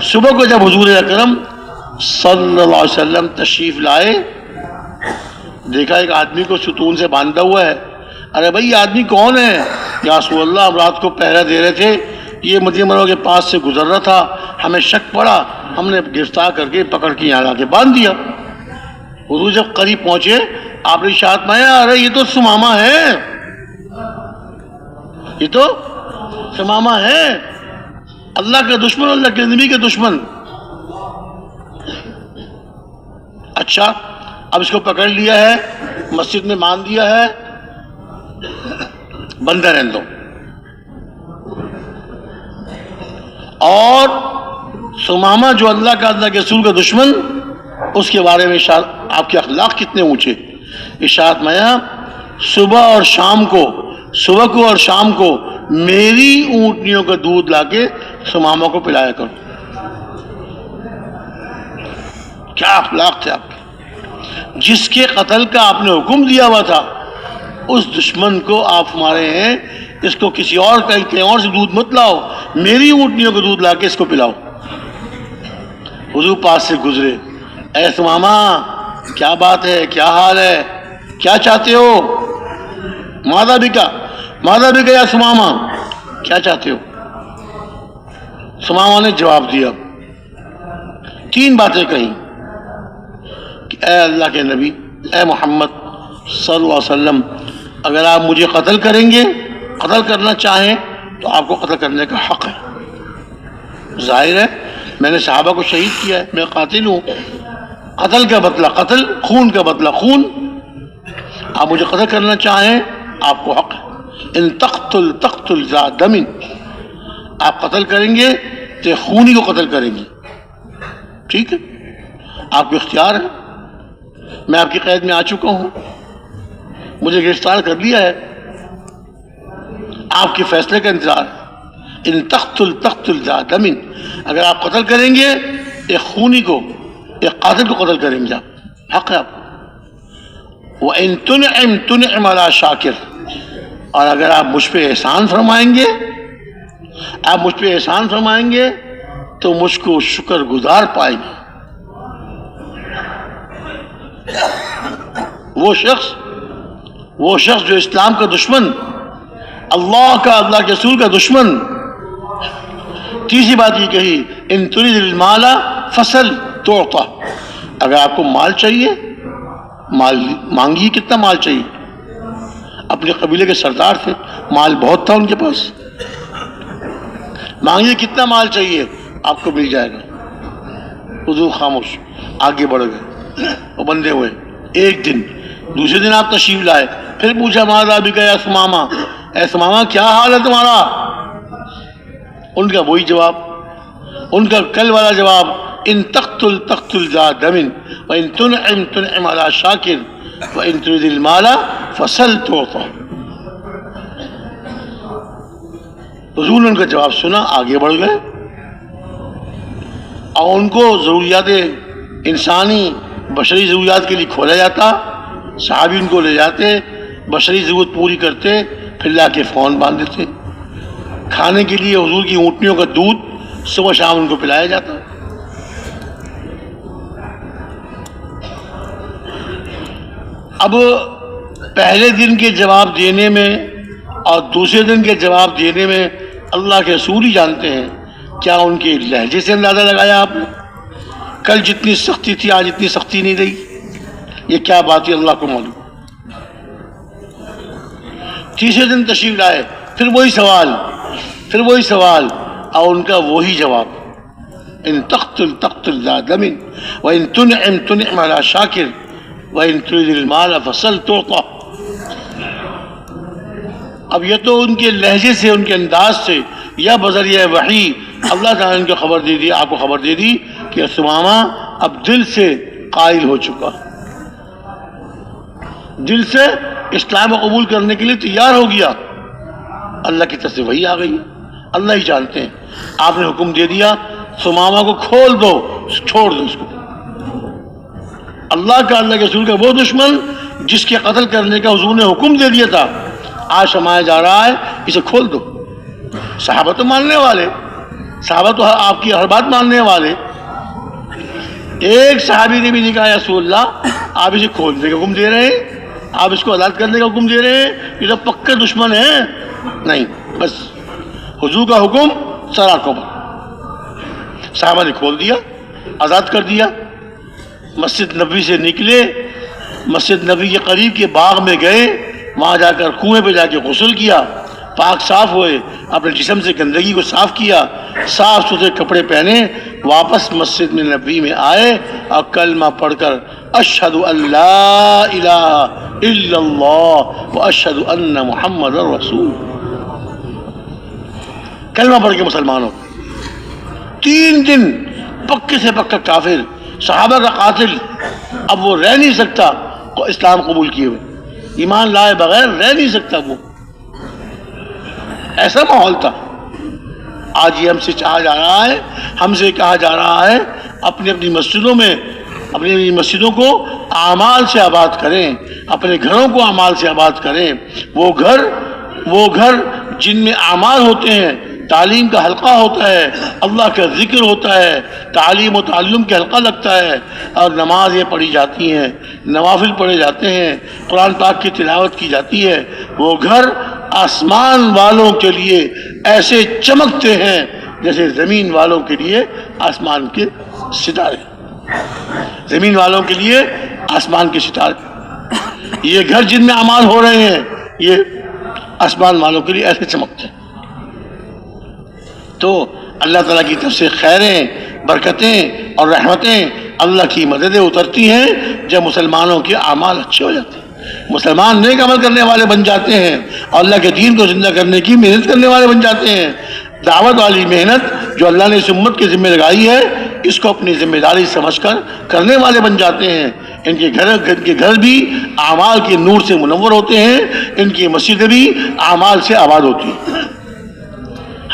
صبح کو جب حضور اکرم صلی اللہ علیہ وسلم تشریف لائے، دیکھا ایک آدمی کو ستون سے باندھا ہوا ہے. ارے بھائی یہ آدمی کون ہے؟ یا رسول اللہ ہم رات کو پہرا دے رہے تھے، یہ مدینہ منورہ کے پاس سے گزر رہا تھا، ہمیں شک پڑا، ہم نے گرفتار کر کے پکڑ کے یہاں لا کے باندھ دیا. حضور جب قریب پہنچے آپ نے ارشاد فرمایا ارے یہ تو ثمامہ ہے، یہ تو ثمامہ ہے، اللہ کا دشمن، اللہ کے نبی کے دشمن. اچھا اب اس کو پکڑ لیا ہے، مسجد میں باندھ دیا ہے، بندہ رہنے دو. اور ثمامہ جو اللہ کا اللہ کے رسول کا دشمن، اس کے بارے میں آپ کے اخلاق کتنے اونچے. ارشاد فرمایا صبح اور شام کو، صبح کو اور شام کو میری اونٹنیوں کا دودھ لا کے ثمامہ کو پلایا کرو. کیا اخلاق تھے آپ کے. جس کے قتل کا آپ نے حکم دیا ہوا تھا اس دشمن کو آپ مارے ہیں، اس کو کسی اور کہیں اور سے دودھ مت لاؤ، میری اونٹنیوں کا دودھ لا کے اس کو پلاؤ. حضور پاس سے گزرے، اے ثمامہ کیا بات ہے، کیا حال ہے، کیا چاہتے ہو؟ ماذا بکا یا ثمامہ، کیا چاہتے ہو؟ ثمامہ نے جواب دیا، 3 باتیں کہیں. کہ اے اللہ کے نبی، اے محمد صلی اللہ علیہ وسلم، اگر آپ مجھے قتل کریں گے، قتل کرنا چاہیں تو آپ کو قتل کرنے کا حق ہے۔ ظاہر ہے میں نے صحابہ کو شہید کیا ہے، میں قاتل ہوں، قتل کا بدلہ قتل، خون کا بدلہ خون، آپ مجھے قتل کرنا چاہیں آپ کو حق ہے۔ ان تقتل ذا دم، آپ قتل کریں گے تو خونی کو قتل کریں گے، ٹھیک ہے، آپ کو اختیار ہے، میں آپ کی قید میں آ چکا ہوں، مجھے گرفتار کر لیا ہے، آپ کے فیصلے کا انتظار ہے۔ ان تقتل ذا دم، اگر آپ قتل کریں گے ایک خونی کو، ایک قاتل کو قتل کریں گے، آپ حق ہے آپ کو۔ وَإِن تُنْعِمْ عَلَىٰ شَاكِرٍ، اور اگر آپ مجھ پہ احسان فرمائیں گے، آپ مجھ پہ احسان فرمائیں گے تو مجھ کو شکر گزار پائیں گے۔ وہ شخص جو اسلام کا دشمن، اللہ کے رسول کا دشمن۔ تیسری بات یہ کہی، ان تريد المال فسل تعطى، اگر آپ کو مال چاہیے مال مانگیے، کتنا مال چاہیے؟ اپنے قبیلے کے سردار تھے، مال بہت تھا ان کے پاس، مانگیے کتنا مال چاہیے، آپ کو مل جائے گا۔ حضور خاموش، آگے بڑھ گئے اور بندے ہوئے۔ ایک دن، دوسرے دن آپ تشریف لائے، پھر پوچھا ماذا بک یا ثمامہ، اے ثمامہ کیا حال ہے تمہارا؟ ان کا وہی جواب، ان کا کل والا جواب، ان تقتل ذا دم وان تنعم علی شاکر وان تريد المال فسل تعطى۔ حضور نے ان کا جواب سنا، آگے بڑھ گئے اور ان کو ضروریات انسانی بشری ضروریات کے لیے کھولا جاتا، صحابی ان کو لے جاتے، بشری ضرورت پوری کرتے، پھر لا کے فون باندھ دیتے، کھانے کے لیے حضور کی اونٹنیوں کا دودھ صبح شام ان کو پلایا جاتا۔ اب پہلے دن کے جواب دینے میں اور دوسرے دن کے جواب دینے میں اللہ کے رسول ہی جانتے ہیں، کیا ان کے لہجے سے اندازہ لگایا آپ نے؟ کل جتنی سختی تھی آج اتنی سختی نہیں رہی، یہ کیا بات ہے اللہ کو معلوم۔ تیسرے دن تشریف لائے، پھر وہی سوال اور ان کا وہی جواب، ان تقتل ذا دم وان تنعم علی شاکر وان تريد المال فسل تعطى۔ اب یہ تو ان کے لہجے سے، ان کے انداز سے یا بذریعہ وحی اللہ تعالیٰ نے ان کو خبر دے دی، آپ کو خبر دے دی کہ ثمامہ اب دل سے قائل ہو چکا، دل سے اسلام کو قبول کرنے کے لیے تیار ہو گیا۔ اللہ کی طرف سے وحی آ گئی، اللہ ہی جانتے ہیں۔ آپ نے حکم دے دیا ثمامہ کو کھول دو، چھوڑ دو اس کو۔ اللہ کے رسول کا وہ دشمن جس کے قتل کرنے کا حضور نے حکم دے دیا تھا، آج سمایا جا رہا ہے اسے کھول دو۔ صحابہ تو ماننے والے، صحابہ تو آپ کی ہر بات ماننے والے، ایک صحابی نے بھی نہیں کہا یا رسول اللہ آپ اسے کھولنے کا حکم دے رہے ہیں، آپ اس کو آزاد کرنے کا حکم دے رہے ہیں، یہ تو پکے دشمن ہیں۔ نہیں، بس حضور کا حکم سر آنکھوں پر، صحابہ نے کھول دیا، آزاد کر دیا۔ مسجد نبوی سے نکلے، مسجد نبوی کے قریب کے باغ میں گئے، وہاں جا کر کنویں پہ جا کے غسل کیا، پاک صاف ہوئے، اپنے جسم سے گندگی کو صاف کیا، صاف ستھرے کپڑے پہنے، واپس مسجد میں نبوی میں آئے اور کلمہ پڑھ کر اشہد ان لا الہ الا اللہ واشہد ان محمد رسول، کلمہ پڑھ کے مسلمان ہو۔ 3 دن پکے سے پکا کافر، صحابہ کا قاتل، اب وہ رہ نہیں سکتا اسلام قبول کیے ہوئے، ایمان لائے بغیر رہ نہیں سکتا، وہ ایسا ماحول تھا۔ آج یہ ہم سے چاہا جا رہا ہے، ہم سے کہا جا رہا ہے اپنی اپنی مسجدوں میں، اپنی مسجدوں کو اعمال سے آباد کریں، اپنے گھروں کو اعمال سے آباد کریں۔ وہ گھر جن میں اعمال ہوتے ہیں، تعلیم کا حلقہ ہوتا ہے، اللہ کا ذکر ہوتا ہے، تعلیم و تعلم کا حلقہ لگتا ہے اور نمازیں پڑھی جاتی ہیں، نوافل پڑھے جاتے ہیں، قرآن پاک کی تلاوت کی جاتی ہے، وہ گھر آسمان والوں کے لیے ایسے چمکتے ہیں جیسے زمین والوں کے لیے آسمان کے ستارے۔ زمین والوں کے لیے آسمان کے ستارے، یہ گھر جن میں اعمال ہو رہے ہیں یہ آسمان والوں کے لیے ایسے چمکتے ہیں۔ تو اللہ تعالیٰ کی طرف سے خیریں، برکتیں اور رحمتیں، اللہ کی مددیں اترتی ہیں جب مسلمانوں کے اعمال اچھے ہو جاتے ہیں، مسلمان نیک عمل کرنے والے بن جاتے ہیں اور اللہ کے دین کو زندہ کرنے کی محنت کرنے والے بن جاتے ہیں۔ دعوت والی محنت جو اللہ نے اس امت کے ذمہ لگائی ہے، اس کو اپنی ذمہ داری سمجھ کر کرنے والے بن جاتے ہیں۔ ان کے گھر بھی اعمال کے نور سے منور ہوتے ہیں، ان کی مسجدیں بھی اعمال سے آباد ہوتی ہیں۔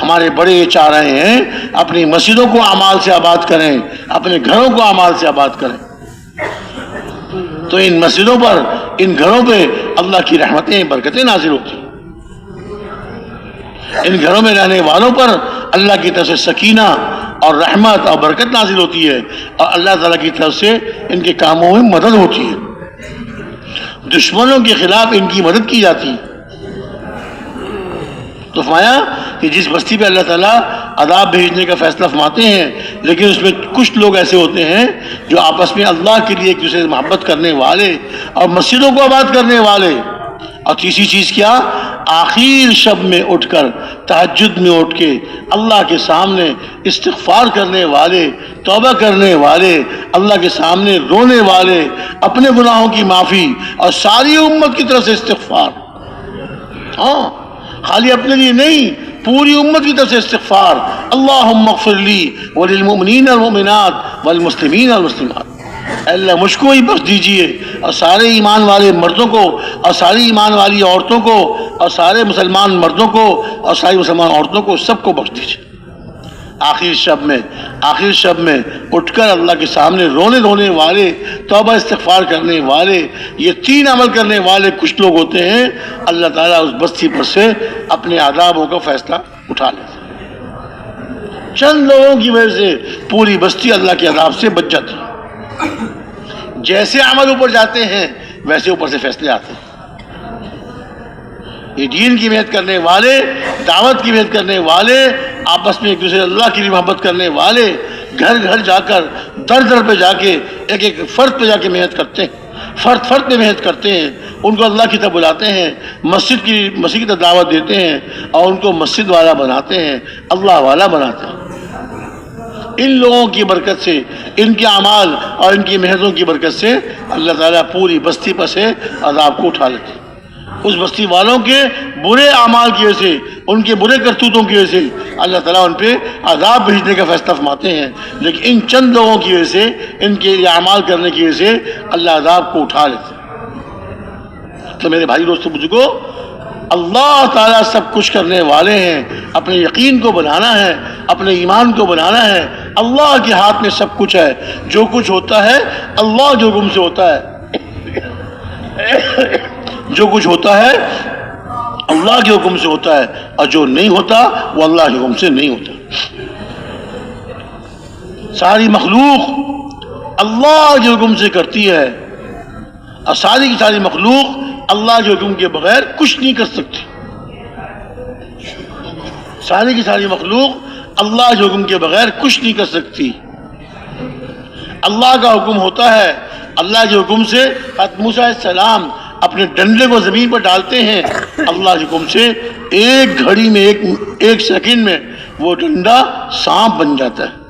ہمارے بڑے یہ چاہ رہے ہیں اپنی مسجدوں کو اعمال سے آباد کریں، اپنے گھروں کو اعمال سے آباد کریں، تو ان مسجدوں پر، ان گھروں پہ اللہ کی رحمتیں، برکتیں نازل ہوتی ہیں۔ ان گھروں میں رہنے والوں پر اللہ کی طرف سے سکینہ اور رحمت اور برکت نازل ہوتی ہے، اور اللہ تعالیٰ کی طرف سے ان کے کاموں میں مدد ہوتی ہے، دشمنوں کے خلاف ان کی مدد کی جاتی ہے۔ تو فرمایا کہ جس بستی پہ اللہ تعالیٰ عذاب بھیجنے کا فیصلہ فرماتے ہیں، لیکن اس میں کچھ لوگ ایسے ہوتے ہیں جو آپس میں اللہ کے لیے ایک دوسرے سے محبت کرنے والے اور مسجدوں کو آباد کرنے والے، اور تیسری چیز کیا، آخر شب میں اٹھ کر، تہجد میں اٹھ کے اللہ کے سامنے استغفار کرنے والے، توبہ کرنے والے، اللہ کے سامنے رونے والے، اپنے گناہوں کی معافی اور ساری امت کی طرف سے استغفار، ہاں خالی اپنے لیے نہیں، پوری امت کی طرف سے استغفار، اللہم اغفر لی وللمؤمنین والمؤمنات والمسلمین والمسلمات، اے اللہ مجھ کو ہی بخش دیجئے اور سارے ایمان والے مردوں کو اور ساری ایمان والی عورتوں کو اور سارے مسلمان مردوں کو اور ساری مسلمان عورتوں کو، سب کو بخش دیجئے۔ آخر شب میں اٹھ کر اللہ کے سامنے رونے والے، توبہ استغفار کرنے والے، یہ تین عمل کرنے والے کچھ لوگ ہوتے ہیں، اللہ تعالیٰ اس بستی پر سے اپنے عذابوں کا فیصلہ اٹھا لیتا ہے۔ چند لوگوں کی وجہ سے پوری بستی اللہ کے عذاب سے بچ جاتی ہے۔ جیسے عمل اوپر جاتے ہیں ویسے اوپر سے فیصلے آتے ہیں۔ یہ دین کی محنت کرنے والے، دعوت کی محنت کرنے والے، آپس میں ایک دوسرے اللہ کی محبت کرنے والے، گھر گھر جا کر، در پہ جا کے، ایک ایک فرد پہ جا کے محنت کرتے ہیں، فرد پہ محنت کرتے ہیں، ان کو اللہ کی طرف بلاتے ہیں، مسجد کی طرف دعوت دیتے ہیں اور ان کو مسجد والا بناتے ہیں، اللہ والا بناتے ہیں۔ ان لوگوں کی برکت سے، ان کے اعمال اور ان کی محنتوں کی برکت سے اللہ تعالیٰ پوری بستی پر سے عذاب کو اٹھا لیتے ہیں۔ اس بستی والوں کے برے اعمال کی وجہ سے، ان کے برے کرتوتوں کی وجہ سے اللہ تعالیٰ ان پہ عذاب بھیجنے کا فیصلہ فرماتے ہیں، لیکن ان چند لوگوں کی وجہ سے، ان کے اعمال کرنے کی وجہ سے اللہ عذاب کو اٹھا لیتے ہیں۔ تو میرے بھائی دوستو بزرگو، اللہ تعالیٰ سب کچھ کرنے والے ہیں، اپنے یقین کو بنانا ہے، اپنے ایمان کو بنانا ہے، اللہ کے ہاتھ میں سب کچھ ہے، جو کچھ ہوتا ہے اللہ کے حکم سے ہوتا ہے، جو کچھ ہوتا ہے اللہ کے حکم سے ہوتا ہے، اور جو نہیں ہوتا وہ اللہ کے حکم سے نہیں ہوتا۔ ساری مخلوق اللہ کے حکم سے کرتی ہے، اور ساری کی ساری مخلوق اللہ کے حکم کے بغیر کچھ نہیں کر سکتی۔ ساری کی ساری مخلوق اللہ کے حکم کے بغیر کچھ نہیں کر سکتی۔ اللہ کا حکم ہوتا ہے، اللہ کے حکم سے حضرت موسیٰ علیہ السلام اپنے ڈنڈے کو زمین پر ڈالتے ہیں، اللہ کے حکم سے ایک گھڑی میں، ایک سیکنڈ میں وہ ڈنڈا سانپ بن جاتا ہے،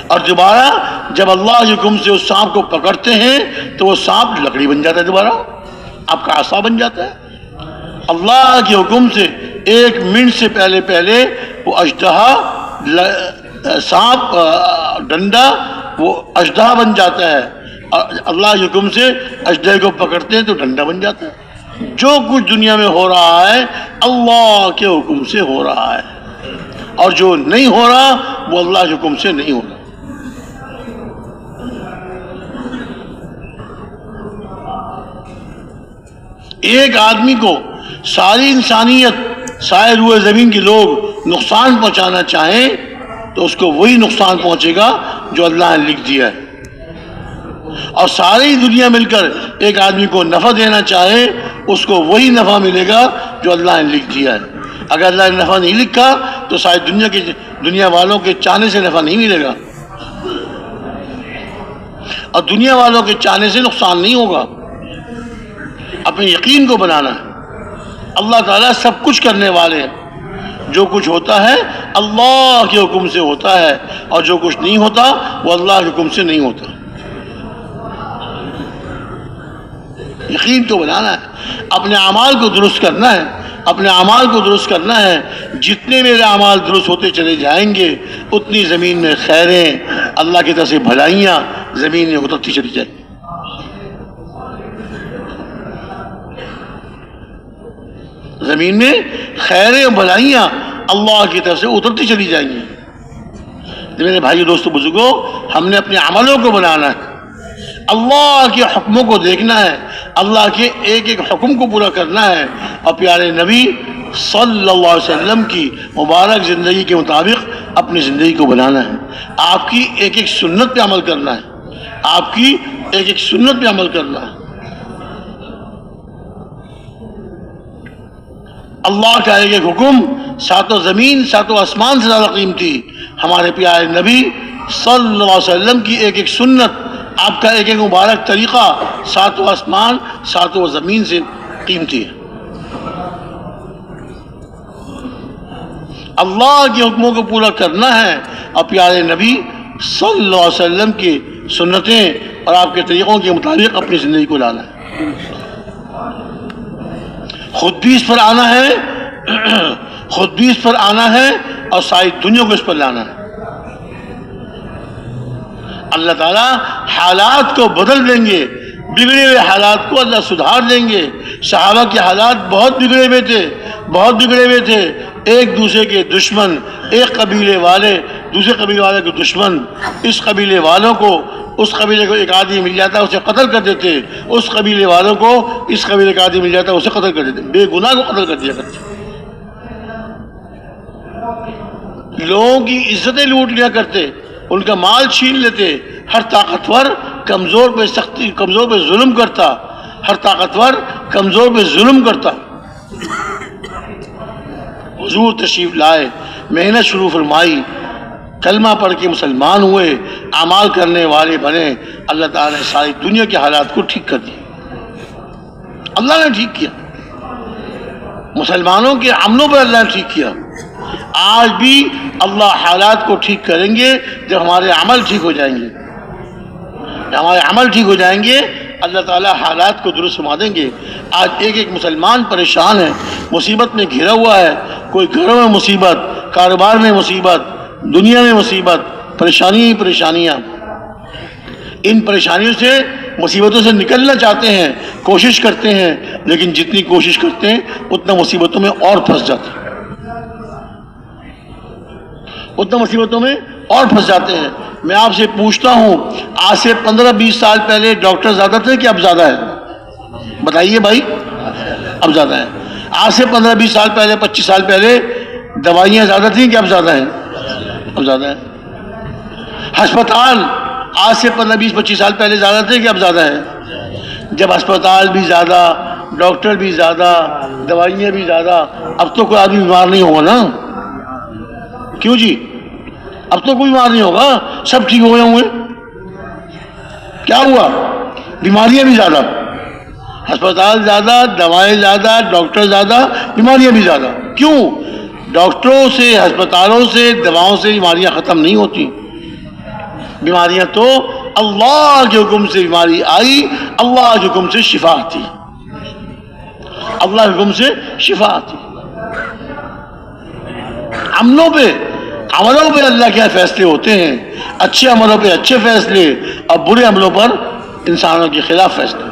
اور دوبارہ جب اللہ کے حکم سے اس سانپ کو پکڑتے ہیں تو وہ سانپ لکڑی بن جاتا ہے، دوبارہ آپ کا عصا بن جاتا ہے۔ اللہ کے حکم سے ایک منٹ سے پہلے وہ اژدہا، سانپ، ڈنڈا وہ اژدہا بن جاتا ہے، اور اللہ کے حکم سے اژدہے کو پکڑتے ہیں تو ڈنڈا بن جاتا ہے۔ جو کچھ دنیا میں ہو رہا ہے اللہ کے حکم سے ہو رہا ہے، اور جو نہیں ہو رہا وہ اللہ کے حکم سے نہیں ہو رہا۔ ایک آدمی کو ساری انسانیت، سارے روئے زمین کے لوگ نقصان پہنچانا چاہیں تو اس کو وہی نقصان پہنچے گا جو اللہ نے لکھ دیا ہے، اور ساری دنیا مل کر ایک آدمی کو نفع دینا چاہے اس کو وہی نفع ملے گا جو اللہ نے لکھ دیا ہے۔ اگر اللہ نے نفع نہیں لکھا تو ساری دنیا والوں کے چاہنے سے نفع نہیں ملے گا۔ اور دنیا والوں کے چاہنے سے نقصان نہیں ہوگا. اپنے یقین کو بنانا ہے. اللہ تعالیٰ سب کچھ کرنے والے ہیں. جو کچھ ہوتا ہے اللہ کے حکم سے ہوتا ہے، اور جو کچھ نہیں ہوتا وہ اللہ کے حکم سے نہیں ہوتا. یقین کو بنانا ہے، اپنے اعمال کو درست کرنا ہے. اپنے اعمال کو درست کرنا ہے. جتنے میرے اعمال درست ہوتے چلے جائیں گے اتنی زمین میں خیریں، اللہ کی طرف سے بھلائیاں زمین میں اترتی چلی جائیں گی. زمین میں خیریں اور بھلائیاں اللہ کی طرف سے اترتی چلی جائیں گی. میرے بھائی دوستو بزرگوں، ہم نے اپنے عملوں کو بنانا ہے، اللہ کے حکموں کو دیکھنا ہے، اللہ کے ایک ایک حکم کو پورا کرنا ہے، اور پیارے نبی صلی اللہ علیہ وسلم کی مبارک زندگی کے مطابق اپنی زندگی کو بنانا ہے. آپ کی ایک ایک سنت پہ عمل کرنا ہے. آپ کی ایک ایک سنت پہ عمل کرنا ہے. اللہ کا ایک ایک حکم ساتوں زمین ساتوں آسمان سے زیادہ قیمتی. ہمارے پیارے نبی صلی اللہ علیہ وسلم کی ایک ایک سنت، آپ کا ایک ایک مبارک طریقہ ساتوں آسمان ساتوں زمین سے قیمتی ہے. اللہ کے حکموں کو پورا کرنا ہے اور پیارے نبی صلی اللہ علیہ وسلم کی سنتیں اور آپ کے طریقوں کے مطابق اپنی زندگی کو لانا ہے. خود بھی اس پر آنا ہے، خود بھی اس پر آنا ہے اور ساری دنیا کو اس پر لانا ہے. اللہ تعالیٰ حالات کو بدل دیں گے، بگڑے ہوئے حالات کو اللہ سدھار دیں گے. صحابہ کے حالات بہت بگڑے ہوئے تھے، بہت بگڑے ہوئے تھے. ایک دوسرے کے دشمن، ایک قبیلے والے دوسرے قبیلے والے کے دشمن، اس قبیلے والوں کو اس قبیلے کو ایک آدمی مل جاتا اسے قتل کر دیتے، اس قبیلے والوں کو اس قبیلے کا آدمی مل جاتا اسے قتل کر دیتے، بے گناہ کو قتل کر دیا کرتے. لوگوں کی عزتیں لوٹ لیا کرتے، ان کا مال چھین لیتے. ہر طاقتور کمزور پہ سختی، کمزور پہ ظلم کرتا. ہر طاقتور کمزور پہ ظلم کرتا. حضور تشریف لائے، محنت شروع فرمائی، کلمہ پڑھ کے مسلمان ہوئے، اعمال کرنے والے بنے. اللہ تعالیٰ نے ساری دنیا کے حالات کو ٹھیک کر دیا. اللہ نے ٹھیک کیا، مسلمانوں کے عملوں پر اللہ نے ٹھیک کیا. آج بھی اللہ حالات کو ٹھیک کریں گے جب ہمارے عمل ٹھیک ہو جائیں گے. جب ہمارے عمل ٹھیک ہو جائیں گے اللہ تعالیٰ حالات کو درست فرما دیں گے. آج ایک ایک مسلمان پریشان ہے، مصیبت میں گھرا ہوا ہے. کوئی گھروں میں مصیبت، کاروبار میں مصیبت، دنیا میں مصیبت، پریشانی پریشانیاں. ان پریشانیوں سے، مصیبتوں سے نکلنا چاہتے ہیں، کوشش کرتے ہیں، لیکن جتنی کوشش کرتے ہیں اتنا مصیبتوں میں اور پھنس جاتے ہیں، اتنا مصیبتوں میں اور پھنس جاتے ہیں. میں آپ سے پوچھتا ہوں، آج سے 15-20 سال پہلے ڈاکٹر زیادہ تھے کہ اب زیادہ ہے؟ بتائیے بھائی، اب زیادہ ہے. آج سے 15-20 سال پہلے، 25 سال پہلے دوائیاں زیادہ تھیں کہ اب زیادہ ہیں؟ اب زیادہ ہے. ہسپتال آج سے 15-20-25 سال پہلے زیادہ تھے کہ اب زیادہ ہے؟ جب ہسپتال بھی زیادہ، ڈاکٹر بھی زیادہ، دوائیاں بھی زیادہ، اب تو کوئی آدمی بیمار نہیں ہوگا نا؟ کیوں جی؟ اب تو کوئی بیمار نہیں ہوگا، سب ٹھیک ہو گئے ہوں گے. کیا ہوا؟ بیماریاں بھی زیادہ، ہسپتال زیادہ، دوائیں زیادہ، ڈاکٹر زیادہ، بیماریاں بھی زیادہ. کیوں؟ ڈاکٹروں سے، ہسپتالوں سے، دواؤں سے بیماریاں ختم نہیں ہوتی. بیماریاں تو اللہ کے حکم سے بیماری آئی، اللہ کے حکم سے شفا آتی، اللہ کے حکم سے شفا آتی. عملوں پہ اللہ کے فیصلے ہوتے ہیں. اچھے عملوں پہ اچھے فیصلے اور برے عملوں پر انسانوں کے خلاف فیصلے.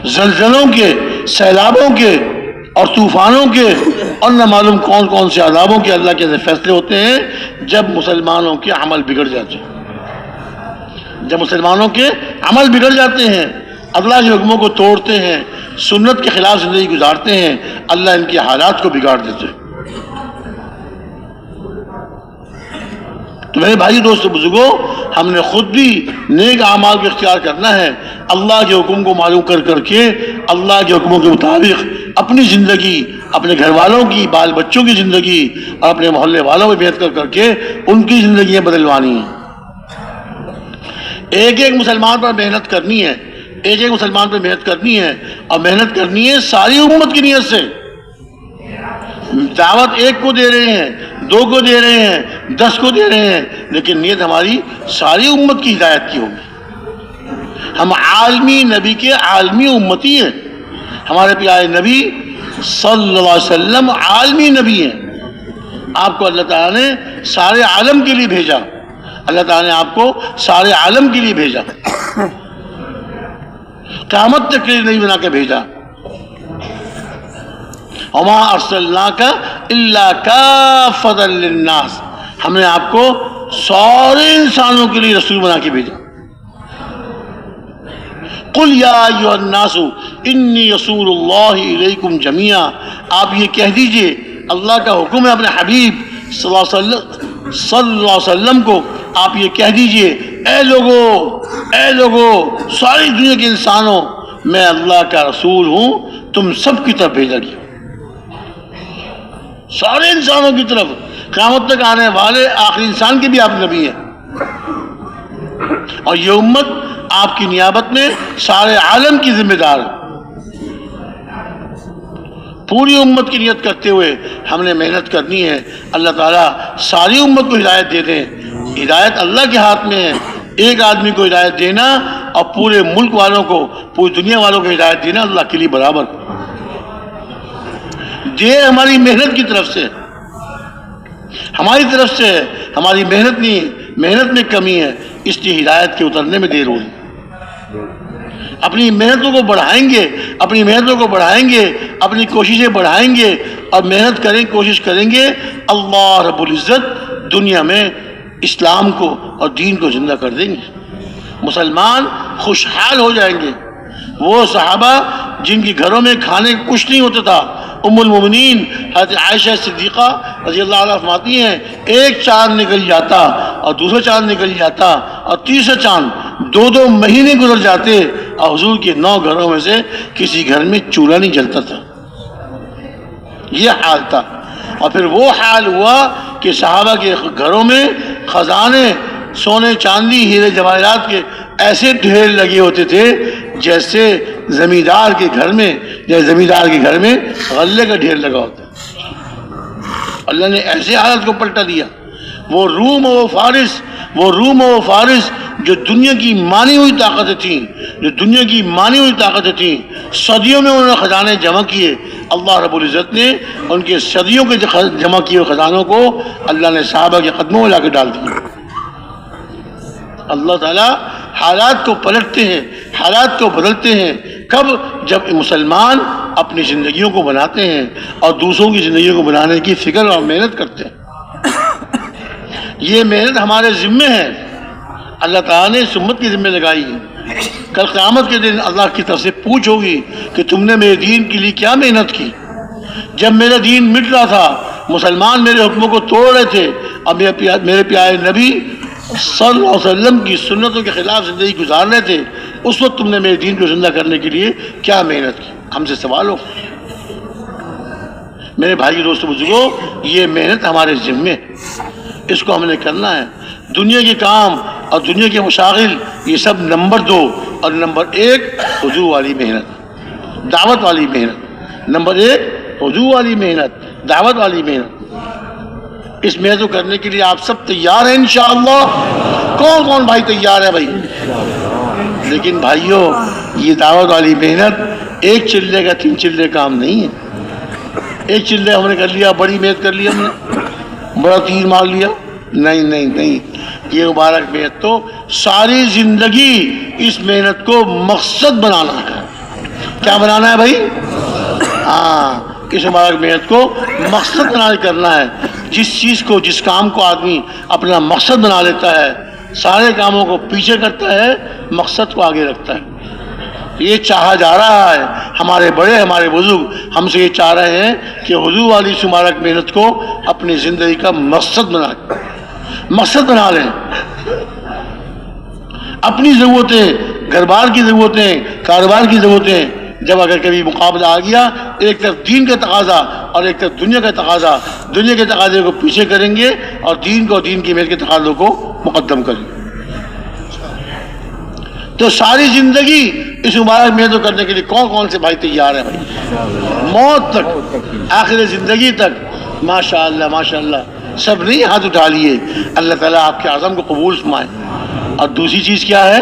زلزلوں کے، سیلابوں کے اور طوفانوں کے اور نہ معلوم کون کون سے عذابوں کے اللہ کے فیصلے ہوتے ہیں جب مسلمانوں کے عمل بگڑ جاتے ہیں. جب مسلمانوں کے عمل بگڑ جاتے ہیں، اللہ کے حکموں کو توڑتے ہیں، سنت کے خلاف زندگی گزارتے ہیں، اللہ ان کے حالات کو بگاڑ دیتے ہیں. تو میرے بھائی دوستو بزرگوں، ہم نے خود بھی نیک اعمال کو اختیار کرنا ہے. اللہ کے حکم کو معلوم کر کے اللہ کے حکموں کے مطابق اپنی زندگی، اپنے گھر والوں کی، بال بچوں کی زندگی اور اپنے محلے والوں میں محنت کر کے ان کی زندگیاں بدلوانی ہیں. ایک ایک مسلمان پر محنت کرنی ہے، ایک ایک مسلمان پر محنت کرنی ہے، اور محنت کرنی ہے ساری امت کی نیت سے۔ دعوت ایک کو دے رہے ہیں، دو کو دے رہے ہیں، 10 کو دے رہے ہیں، لیکن نیت ہماری ساری امت کی ہدایت کی ہوگی۔ ہم عالمی نبی کے عالمی امتی ہیں، ہمارے پیارے نبی صلی اللہ علیہ وسلم عالمی نبی ہیں۔ آپ کو اللہ تعالیٰ نے سارے عالم کے لیے بھیجا، اللہ تعالیٰ نے آپ کو سارے عالم کے لیے بھیجا، قیامت تک کے لیے نہیں بنا کے بھیجا۔ وما ارسلناک الا کافۃ للناس، ہم نے آپ کو سارے انسانوں کے لیے رسول بنا کے بھیجا۔ قل یا ایھا الناس انی رسول اللہ الیکم جمیعا، آپ یہ کہہ دیجئے، اللہ کا حکم ہے اپنے حبیب صلی اللہ علیہ وسلم کو، آپ یہ کہہ دیجئے، اے لوگو ساری دنیا کے انسانوں، میں اللہ کا رسول ہوں، تم سب کی طرف بھیجا گیا، سارے انسانوں کی طرف، قیامت تک آنے والے آخری انسان کے بھی آپ نبی ہیں۔ اور یہ امت آپ کی نیابت میں سارے عالم کی ذمہ دار ہے۔ پوری امت کی نیت کرتے ہوئے ہم نے محنت کرنی ہے، اللہ تعالیٰ ساری امت کو ہدایت دے دیں۔ ہدایت اللہ کے ہاتھ میں ہے، ایک آدمی کو ہدایت دینا اور پورے ملک والوں کو، پوری دنیا والوں کو ہدایت دینا اللہ کے لیے برابر دے۔ ہماری محنت کی طرف سے، ہماری طرف سے، ہماری محنت نہیں، محنت میں کمی ہے، اس لیے ہدایت کے اترنے میں دیر ہوئی۔ اپنی محنتوں کو بڑھائیں گے، اپنی محنتوں کو بڑھائیں گے، اپنی کوششیں بڑھائیں گے اور محنت کریں، کوشش کریں گے، اللہ رب العزت دنیا میں اسلام کو اور دین کو زندہ کر دیں گے، مسلمان خوشحال ہو جائیں گے۔ وہ صحابہ جن کے گھروں میں کھانے کچھ نہیں ہوتا تھا، ام المومنین حضرت عائشہ صدیقہ رضی اللہ عنہا فرماتی ہیں، ایک چاند نکل جاتا اور دوسرا چاند نکل جاتا اور تیسرا چاند، 2 مہینے گزر جاتے اور حضور کے 9 گھروں میں سے کسی گھر میں چولہا نہیں جلتا تھا۔ یہ حال تھا۔ اور پھر وہ حال ہوا کہ صحابہ کے گھروں میں خزانے، سونے چاندی ہیرے جواہرات کے ایسے ڈھیر لگے ہوتے تھے جیسے زمیندار کے گھر میں غلے کا ڈھیر لگا ہوتا ہے۔ اللہ نے ایسے حالت کو پلٹا دیا۔ وہ روم و فارس جو دنیا کی مانی ہوئی طاقتیں تھیں، صدیوں میں انہوں نے خزانے جمع کیے، اللہ رب العزت نے ان کے صدیوں کے جمع کیے ہوئے خزانوں کو اللہ نے صحابہ کے قدموں میں لا کے ڈال دیا۔ اللہ تعالیٰ حالات کو پلٹتے ہیں، حالات کو بدلتے ہیں۔ کب؟ جب مسلمان اپنی زندگیوں کو بناتے ہیں اور دوسروں کی زندگیوں کو بنانے کی فکر اور محنت کرتے ہیں۔ یہ محنت ہمارے ذمے ہے، اللہ تعالیٰ نے اس امت کی ذمہ لگائی ہے۔ کل قیامت کے دن اللہ کی طرف سے پوچھ ہوگی کہ تم نے میرے دین کے لیے کیا محنت کی؟ جب میرا دین مٹ رہا تھا، مسلمان میرے حکموں کو توڑ رہے تھے اور میرے پیارے نبی صلی اللہ علیہ وسلم کی سنتوں کے خلاف زندگی گزار رہے تھے، اس وقت تم نے میرے دین کو زندہ کرنے کے لیے کیا محنت کی؟ ہم سے سوال ہو۔ میرے بھائی دوستو بزرگوں، یہ محنت ہمارے ذمے ہے، اس کو ہم نے کرنا ہے۔ دنیا کے کام اور دنیا کے مشاغل یہ سب نمبر 2 اور نمبر 1 حضور والی محنت، دعوت والی محنت۔ نمبر 1 حضور والی محنت، دعوت والی محنت۔ اس محنت کو کرنے کے لیے آپ سب تیار ہیں انشاءاللہ؟ کون بھائی تیار ہے بھائی؟ لیکن بھائیوں، یہ دعوت والی محنت ایک چلے کا 3 چلے کام نہیں ہے۔ ایک چلے ہم نے کر لیا، بڑی محنت کر لی، ہم نے بڑا تیر مار لیا، نہیں، یہ مبارک محنت تو ساری زندگی اس محنت کو مقصد بنانا ہے۔ کیا بنانا ہے بھائی؟ اس مبارک محنت کو مقصد بنا کے کرنا ہے۔ جس چیز کو، جس کام کو آدمی اپنا مقصد بنا لیتا ہے، سارے کاموں کو پیچھے کرتا ہے، مقصد کو آگے رکھتا ہے۔ یہ چاہا جا رہا ہے، ہمارے بڑے، ہمارے بزرگ ہم سے یہ چاہ رہے ہیں کہ حضور والی مبارک محنت کو اپنی زندگی کا مقصد بنا لیں۔ اپنی ضرورتیں، گھر بار کی ضرورتیں، کاروبار کی ضرورتیں، جب اگر کبھی مقابلہ آ گیا، ایک طرف دین کا تقاضا اور ایک طرف دنیا کا تقاضا، دنیا کے تقاضے کو پیچھے کریں گے اور دین کو، دین کی محنت کے تقاضوں کو مقدم کریں گے۔ تو ساری زندگی اس مبارک محنت کرنے کے لیے کون کون سے بھائی تیار ہیں بھائی؟ موت تک، آخر زندگی تک، ماشاءاللہ ماشاءاللہ، سب نہیں ہاتھ اٹھا لیے. اللہ تعالیٰ آپ کے عزم کو قبول فرمائے. اور دوسری چیز کیا ہے؟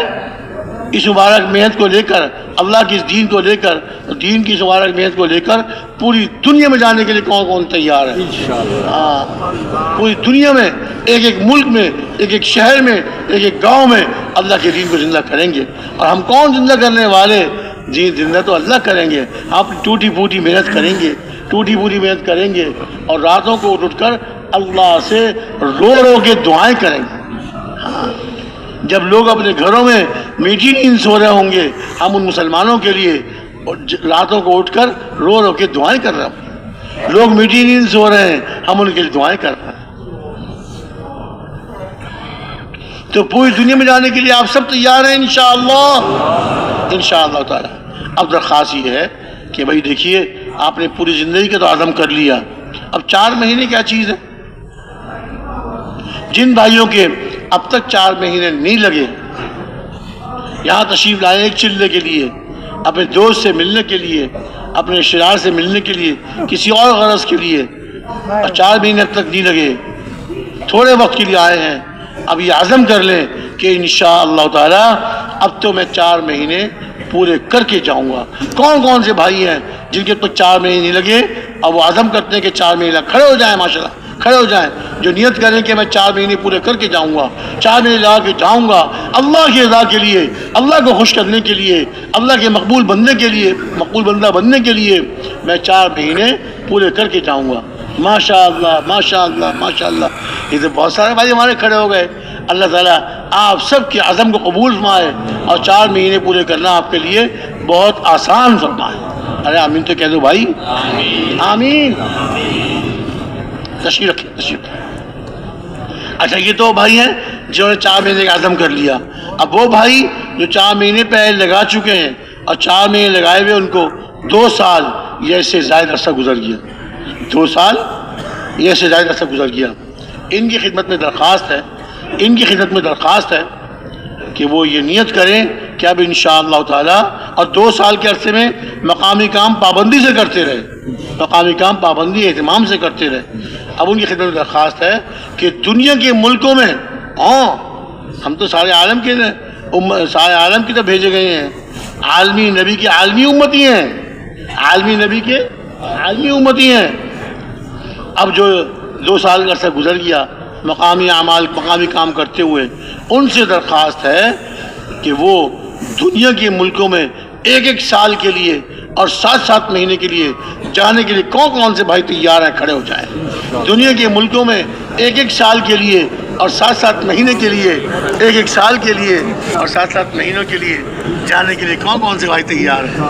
اس مبارک محنت کو لے کر، اللہ کی اس دین کو لے کر، دین کی اس مبارک محنت کو لے کر پوری دنیا میں جانے کے لیے کون کون تیار ہے؟ ہاں، پوری دنیا میں، ایک ایک ملک میں، ایک ایک شہر میں، ایک ایک گاؤں میں اللہ کے دین کو زندہ کریں گے. اور ہم کون زندہ کرنے والے؟ جی زندہ تو اللہ کریں گے. آپ ٹوٹی پھوٹی محنت کریں گے، ٹوٹی پھوٹی محنت کریں گے، اور راتوں کو اٹھ کر اللہ سے رو رو کے دعائیں کریں گے. ہاں، جب لوگ اپنے گھروں میں میٹھی نیند سو رہے ہوں گے، ہم ان مسلمانوں کے لیے راتوں کو اٹھ کر رو رو کے دعائیں کر رہے ہیں. لوگ میٹھی نیند سو رہے ہیں، ہم ان کے لیے دعائیں کر رہے ہیں. تو پوری دنیا میں جانے کے لیے آپ سب تیار ہیں انشاءاللہ، انشاءاللہ تعالی. اب درخواست یہ ہے کہ بھائی دیکھیے، آپ نے پوری زندگی کا تو عزم کر لیا، اب 4 مہینے کیا چیز ہے؟ جن بھائیوں کے اب تک 4 مہینے نہیں لگے، یہاں تشریف لائے ایک چلے کے لیے، اپنے دوست سے ملنے کے لیے، اپنے رشتہ دار سے ملنے کے لیے، کسی اور غرض کے لیے، اور 4 مہینے اب تک نہیں لگے، تھوڑے وقت کے لیے آئے ہیں. اب یہ عزم کر لیں کہ انشاءاللہ تعالی اب تو میں 4 مہینے پورے کر کے جاؤں گا. کون کون سے بھائی ہیں جن کے اب تک 4 مہینے نہیں لگے اور وہ عزم کرتے ہیں کہ 4 مہینے کھڑے ہو جائیں؟ ماشاءاللہ کھڑے ہو جائیں، جو نیت کریں کہ میں 4 مہینے پورے کر کے جاؤں گا، 4 مہینے لگا کے جاؤں گا اللہ کی رضا کے لیے، اللہ کو خوش کرنے کے لیے، اللہ کے مقبول بننے کے لیے، مقبول بندہ بننے کے لیے میں 4 مہینے پورے کر کے جاؤں گا. ماشاءاللہ ماشاءاللہ ماشاءاللہ. یہ تو بہت سارے بھائی ہمارے کھڑے ہو گئے. اللہ تعالیٰ آپ سب کے عزم کو قبول فرمائے اور 4 مہینے پورے کرنا آپ کے لیے بہت آسان فرمائے. ارے آمین تو کہہ دو بھائی، آمین. تشریف رکھیں، تشریف. اچھا، یہ تو بھائی ہیں جنہوں نے 4 مہینے کا عزم کر لیا. اب وہ بھائی جو 4 مہینے پہلے لگا چکے ہیں اور 4 مہینے لگائے ہوئے ان کو 2 سال یا اس سے زائد عرصہ گزر گیا، 2 سال یا اس سے زائد عرصہ گزر گیا، ان کی خدمت میں درخواست ہے، ان کی خدمت میں درخواست ہے کہ وہ یہ نیت کریں کہ اب انشاءاللہ تعالی، اور 2 سال کے عرصے میں مقامی کام پابندی سے کرتے رہے، مقامی کام پابندی اہتمام سے کرتے رہے. اب ان کی خدمت میں درخواست ہے کہ دنیا کے ملکوں میں، ہاں ہم تو سارے عالم کے سارے عالم کی طرف بھیجے گئے ہیں، عالمی نبی کے عالمی امتی ہیں، عالمی نبی کے عالمی امتی ہیں. اب جو 2 سال کا عرصہ گزر گیا مقامی اعمال، مقامی کام کرتے ہوئے، ان سے درخواست ہے کہ وہ دنیا کے ملکوں میں 1 سال کے لیے اور 7 مہینے کے لیے جانے کے لیے کون کون سے بھائی تیار ہیں؟ کھڑے ہو جائیں. دنیا کے ملکوں میں 1 سال کے لیے اور 7 مہینے کے لیے، 1 سال کے لیے اور 7 مہینوں کے لیے جانے کے لیے کون کون سے بھائی تیار ہیں؟